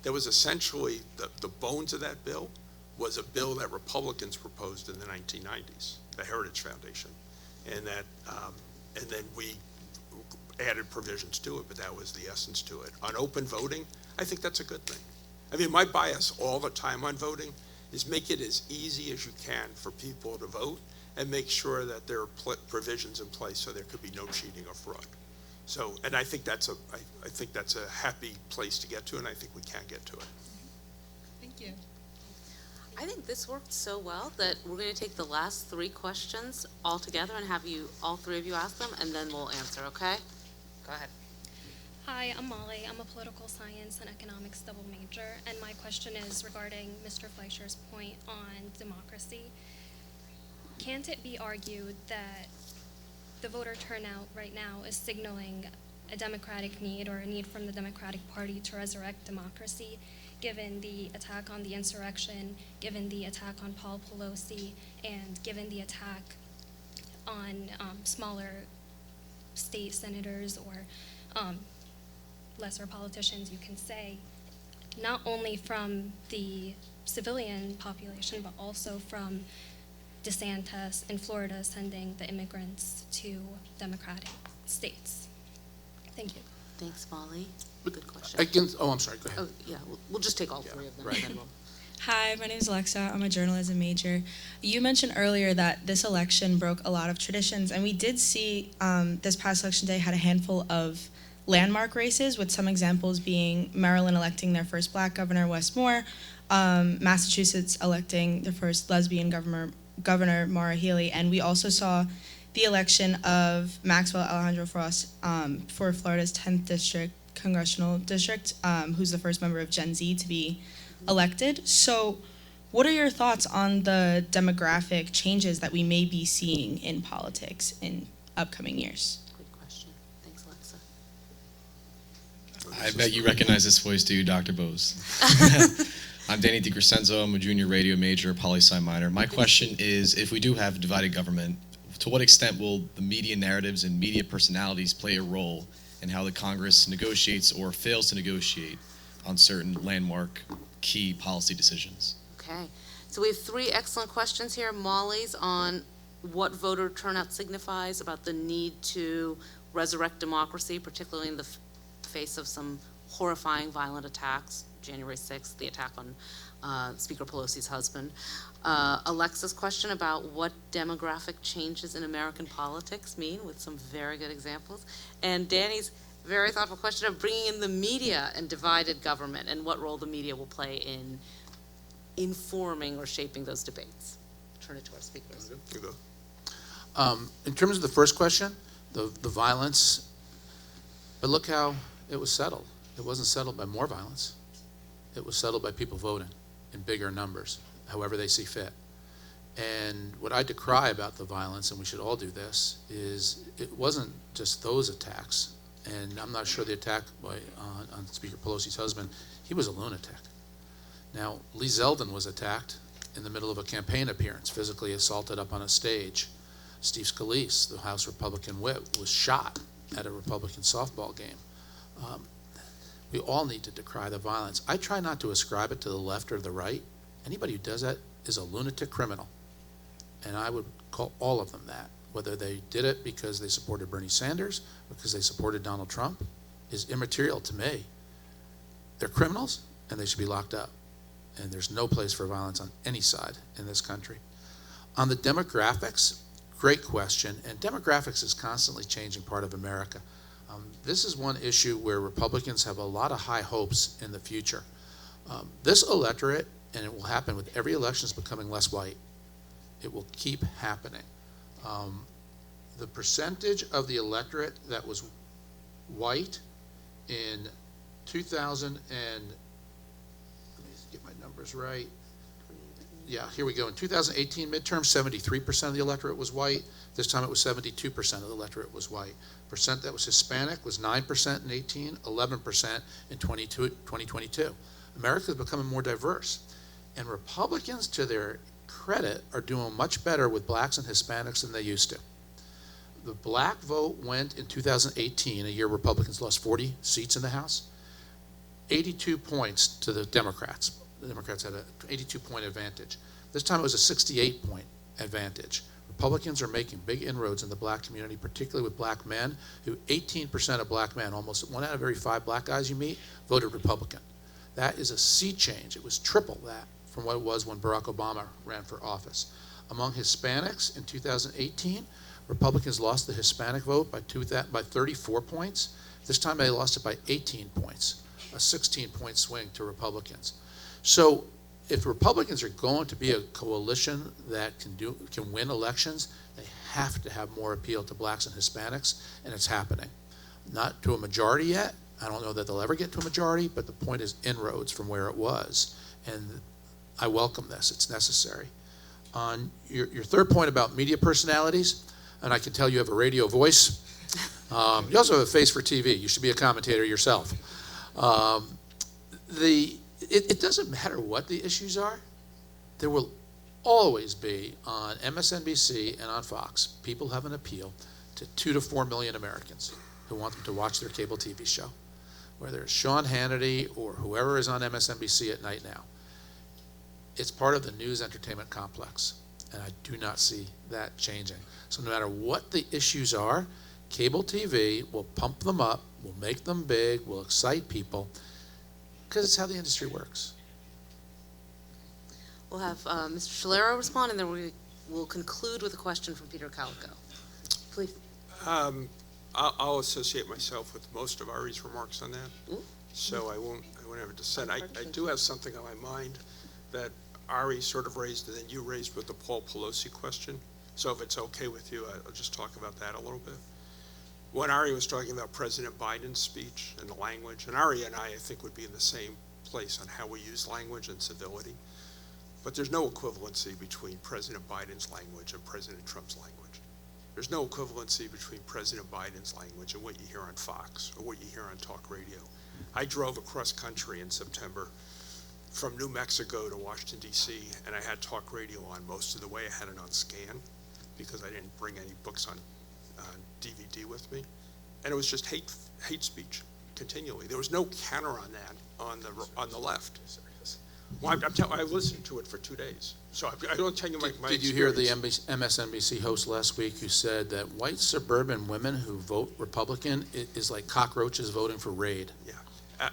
That was essentially, the bones of that bill was a bill that Republicans proposed in the 1990s, the Heritage Foundation. And then we added provisions to it, but that was the essence to it. On open voting, I think that's a good thing. I mean, my bias all the time on voting is make it as easy as you can for people to vote and make sure that there are provisions in place so there could be no cheating or fraud. So, and I think that's a happy place to get to, and I think we can get to it. Thank you. I think this worked so well that we're going to take the last 3 questions all together and have you, all 3 of you ask them, and then we'll answer, okay? Go ahead. Hi, I'm Molly. I'm a political science and economics double major, and my question is regarding Mr. Fleischer's point on democracy. Can't it be argued that the voter turnout right now is signaling a democratic need or a need from the Democratic Party to resurrect democracy, given the attack on the insurrection, given the attack on Paul Pelosi, and given the attack on smaller state senators or lesser politicians, you can say, not only from the civilian population, but also from DeSantis in Florida sending the immigrants to Democratic states? Thank you. Thanks, Molly. Good question. I'm sorry, go ahead. Oh, yeah, we'll just take all 3 of them. right. And then we'll... Hi, my name is Alexa. I'm a journalism major. You mentioned earlier that this election broke a lot of traditions, and we did see this past election day had a handful of landmark races, with some examples being Maryland electing their first black governor, Wes Moore, Massachusetts electing their first lesbian governor, Maura Healey, and we also saw the election of Maxwell Alejandro Frost for Florida's 10th district, congressional district, who's the first member of Gen Z to be elected. So what are your thoughts on the demographic changes that we may be seeing in politics in upcoming years? Great question. Thanks, Alexa. I bet you recognize this voice, do you, Dr. Bose? I'm Danny DiCrescenzo. I'm a junior radio major, poli-sci minor. My question is, if we do have divided government, to what extent will the media narratives and media personalities play a role in how the Congress negotiates or fails to negotiate on certain landmark key policy decisions? Okay, so we have three excellent questions here. Molly's on what voter turnout signifies, about the need to resurrect democracy, particularly in the face of some horrifying violent attacks, January 6th, the attack on Speaker Pelosi's husband. Alexa's question about what demographic changes in American politics mean, with some very good examples. And Danny's very thoughtful question of bringing in the media and divided government, and what role the media will play in informing or shaping those debates. Turn it to our speakers. In terms of the first question, the violence, but look how it was settled. It wasn't settled by more violence. It was settled by people voting in bigger numbers, however they see fit. And what I decry about the violence, and we should all do this, is it wasn't just those attacks. And I'm not sure the attack on Speaker Pelosi's husband, he was a lunatic. Now, Lee Zeldin was attacked in the middle of a campaign appearance, physically assaulted up on a stage. Steve Scalise, the House Republican whip, was shot at a Republican softball game. We all need to decry the violence. I try not to ascribe it to the left or the right. Anybody who does that is a lunatic criminal. And I would call all of them that. Whether they did it because they supported Bernie Sanders or because they supported Donald Trump is immaterial to me. They're criminals and they should be locked up. And there's no place for violence on any side in this country. On the demographics, great question. And demographics is constantly changing part of America. This is one issue where Republicans have a lot of high hopes in the future. This electorate, and it will happen with every election, is becoming less white. It will keep happening. The percentage of the electorate that was white in 2000 and, let me get my numbers right. Yeah, here we go. In 2018 midterm, 73% of the electorate was white. This time it was 72% of the electorate was white. Percent that was Hispanic was 9% in 18, 11% in 2022. America is becoming more diverse. And Republicans, to their credit, are doing much better with blacks and Hispanics than they used to. The black vote went in 2018, a year Republicans lost 40 seats in the House, 82 points to the Democrats. The Democrats had an 82-point advantage. This time it was a 68-point advantage. Republicans are making big inroads in the black community, particularly with black men, who 18% of black men, almost 1 out of every 5 black guys you meet, voted Republican. That is a sea change. It was triple that from what it was when Barack Obama ran for office. Among Hispanics in 2018, Republicans lost the Hispanic vote by 34 points. This time they lost it by 18 points, a 16-point swing to Republicans. So if Republicans are going to be a coalition that can win elections, they have to have more appeal to blacks and Hispanics, and it's happening. Not to a majority yet. I don't know that they'll ever get to a majority, but the point is inroads from where it was. And I welcome this. It's necessary. On your third point about media personalities, and I can tell you have a radio voice. You also have a face for TV. You should be a commentator yourself. It doesn't matter what the issues are. There will always be on MSNBC and on Fox, people have an appeal to 2 to 4 million Americans who want them to watch their cable TV show, whether it's Sean Hannity or whoever is on MSNBC at night now. It's part of the news entertainment complex, and I do not see that changing. So no matter what the issues are, cable TV will pump them up, will make them big, will excite people, because it's how the industry works. We'll have Mr. Schiliro respond, and then we will conclude with a question from Peter Kalikow. Please. I'll associate myself with most of Ari's remarks on that, so I won't have a dissent. I do have something on my mind that Ari sort of raised and then you raised with the Paul Pelosi question. So if it's okay with you, I'll just talk about that a little bit. When Ari was talking about President Biden's speech and the language, and Ari and I think, would be in the same place on how we use language and civility, but there's no equivalency between President Biden's language and President Trump's language. There's no equivalency between President Biden's language and what you hear on Fox or what you hear on talk radio. I drove across country in September from New Mexico to Washington, D.C., and I had talk radio on most of the way. I had it on scan because I didn't bring any books on DVD with me. And it was just hate speech continually. There was no counter on that on the left. Well, I listened to it for 2 days. So I don't tell you my Did you hear the MSNBC host last week who said that white suburban women who vote Republican is like cockroaches voting for Raid? Yeah.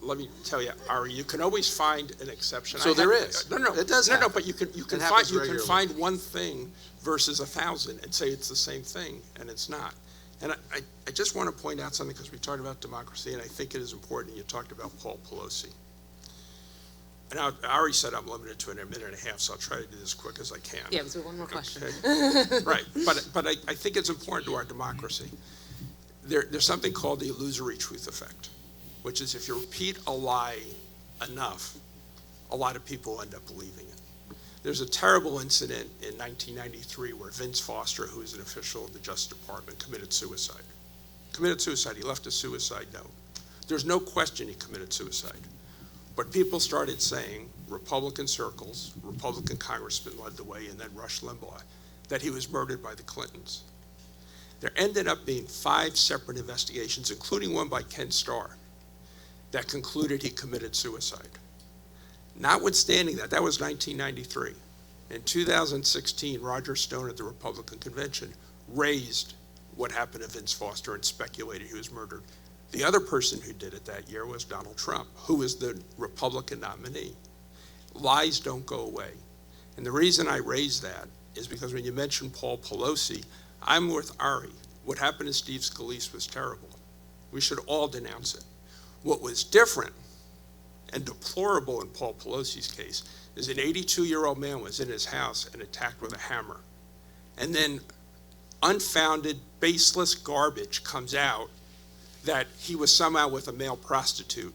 Let me tell you, Ari, you can always find an exception. So there is. No, it does. No, but you can find one thing versus 1,000 and say it's the same thing, and it's not. And I just want to point out something because we talked about democracy, and I think it is important. You talked about Paul Pelosi. And I already said I'm limited to a minute and a half, so I'll try to do this as quick as I can. Yeah, so one more question. Okay. Right, but I think it's important to our democracy. There's something called the illusory truth effect, which is if you repeat a lie enough, a lot of people end up believing it. There's a terrible incident in 1993 where Vince Foster, who is an official of the Justice Department, committed suicide. He left a suicide note. There's no question he committed suicide. But people started saying, Republican circles, Republican congressmen led the way, and then Rush Limbaugh, that he was murdered by the Clintons. There ended up being 5 separate investigations, including one by Ken Starr, that concluded he committed suicide. Notwithstanding that was 1993. In 2016, Roger Stone at the Republican convention raised what happened to Vince Foster and speculated he was murdered. The other person who did it that year was Donald Trump, who was the Republican nominee. Lies don't go away. And the reason I raise that is because when you mention Paul Pelosi, I'm with Ari. What happened to Steve Scalise was terrible. We should all denounce it. What was different and deplorable in Paul Pelosi's case is an 82-year-old man was in his house and attacked with a hammer. And then unfounded, baseless garbage comes out that he was somehow with a male prostitute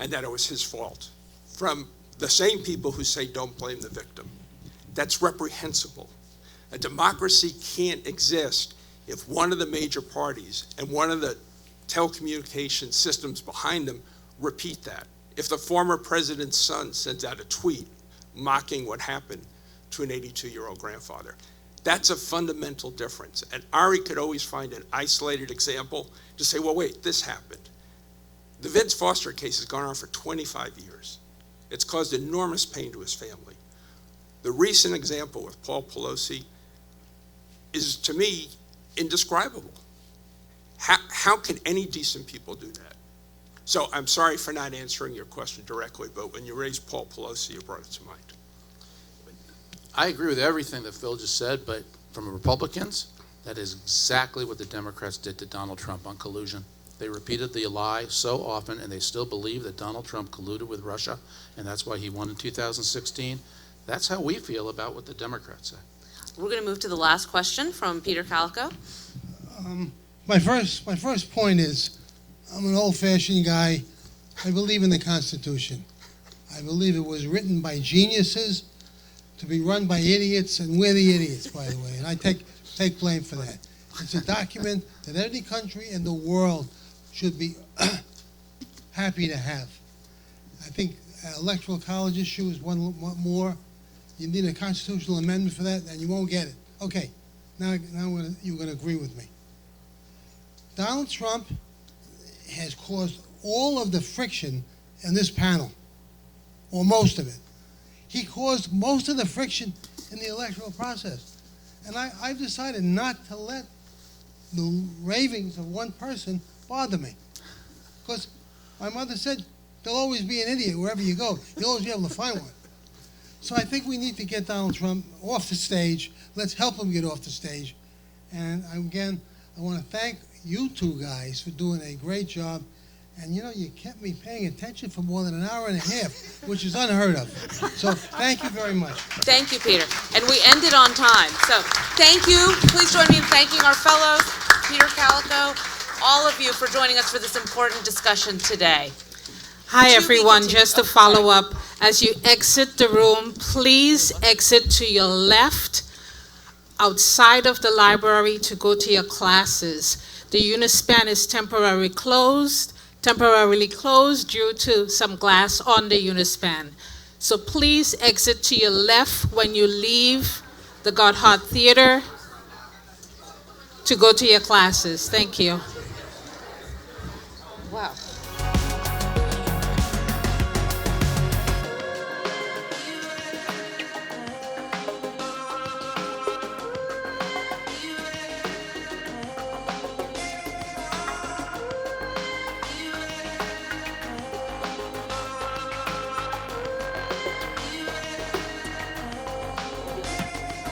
and that it was his fault from the same people who say don't blame the victim. That's reprehensible. A democracy can't exist if one of the major parties and one of the telecommunication systems behind them repeat that. If the former president's son sends out a tweet mocking what happened to an 82-year-old grandfather, that's a fundamental difference. And Ari could always find an isolated example to say, well, wait, this happened. The Vince Foster case has gone on for 25 years. It's caused enormous pain to his family. The recent example with Paul Pelosi is, to me, indescribable. How can any decent people do that? So I'm sorry for not answering your question directly, but when you raised Paul Pelosi, you brought it to mind. I agree with everything that Phil just said, but from Republicans, that is exactly what the Democrats did to Donald Trump on collusion. They repeated the lie so often, and they still believe that Donald Trump colluded with Russia, and that's why he won in 2016. That's how we feel about what the Democrats say. We're going to move to the last question from Peter Kalikow. My first point is, I'm an old-fashioned guy. I believe in the Constitution. I believe it was written by geniuses to be run by idiots, and we're the idiots, by the way, and I take blame for that. It's a document that every country in the world should be happy to have. I think electoral college issue is one more. You need a constitutional amendment for that, and you won't get it. Okay, now you're going to agree with me. Donald Trump has caused all of the friction in this panel, or most of it. He caused most of the friction in the electoral process. And I've decided not to let the ravings of one person bother me. Because my mother said, there'll always be an idiot wherever you go. You'll always be able to find one. So I think we need to get Donald Trump off the stage. Let's help him get off the stage. And again, I want to thank you two guys for doing a great job. And you kept me paying attention for more than an hour and a half, which is unheard of. So thank you very much. Thank you, Peter. And we ended on time. So thank you. Please join me in thanking our fellows, Peter Kalikow, all of you for joining us for this important discussion today. Hi, To be everyone. continued. Just to follow up, as you exit the room, please exit to your left outside of the library to go to your classes. The Unispan is temporarily closed due to some glass on the Unispan. So please exit to your left when you leave the Gotthard Theater to go to your classes. Thank you.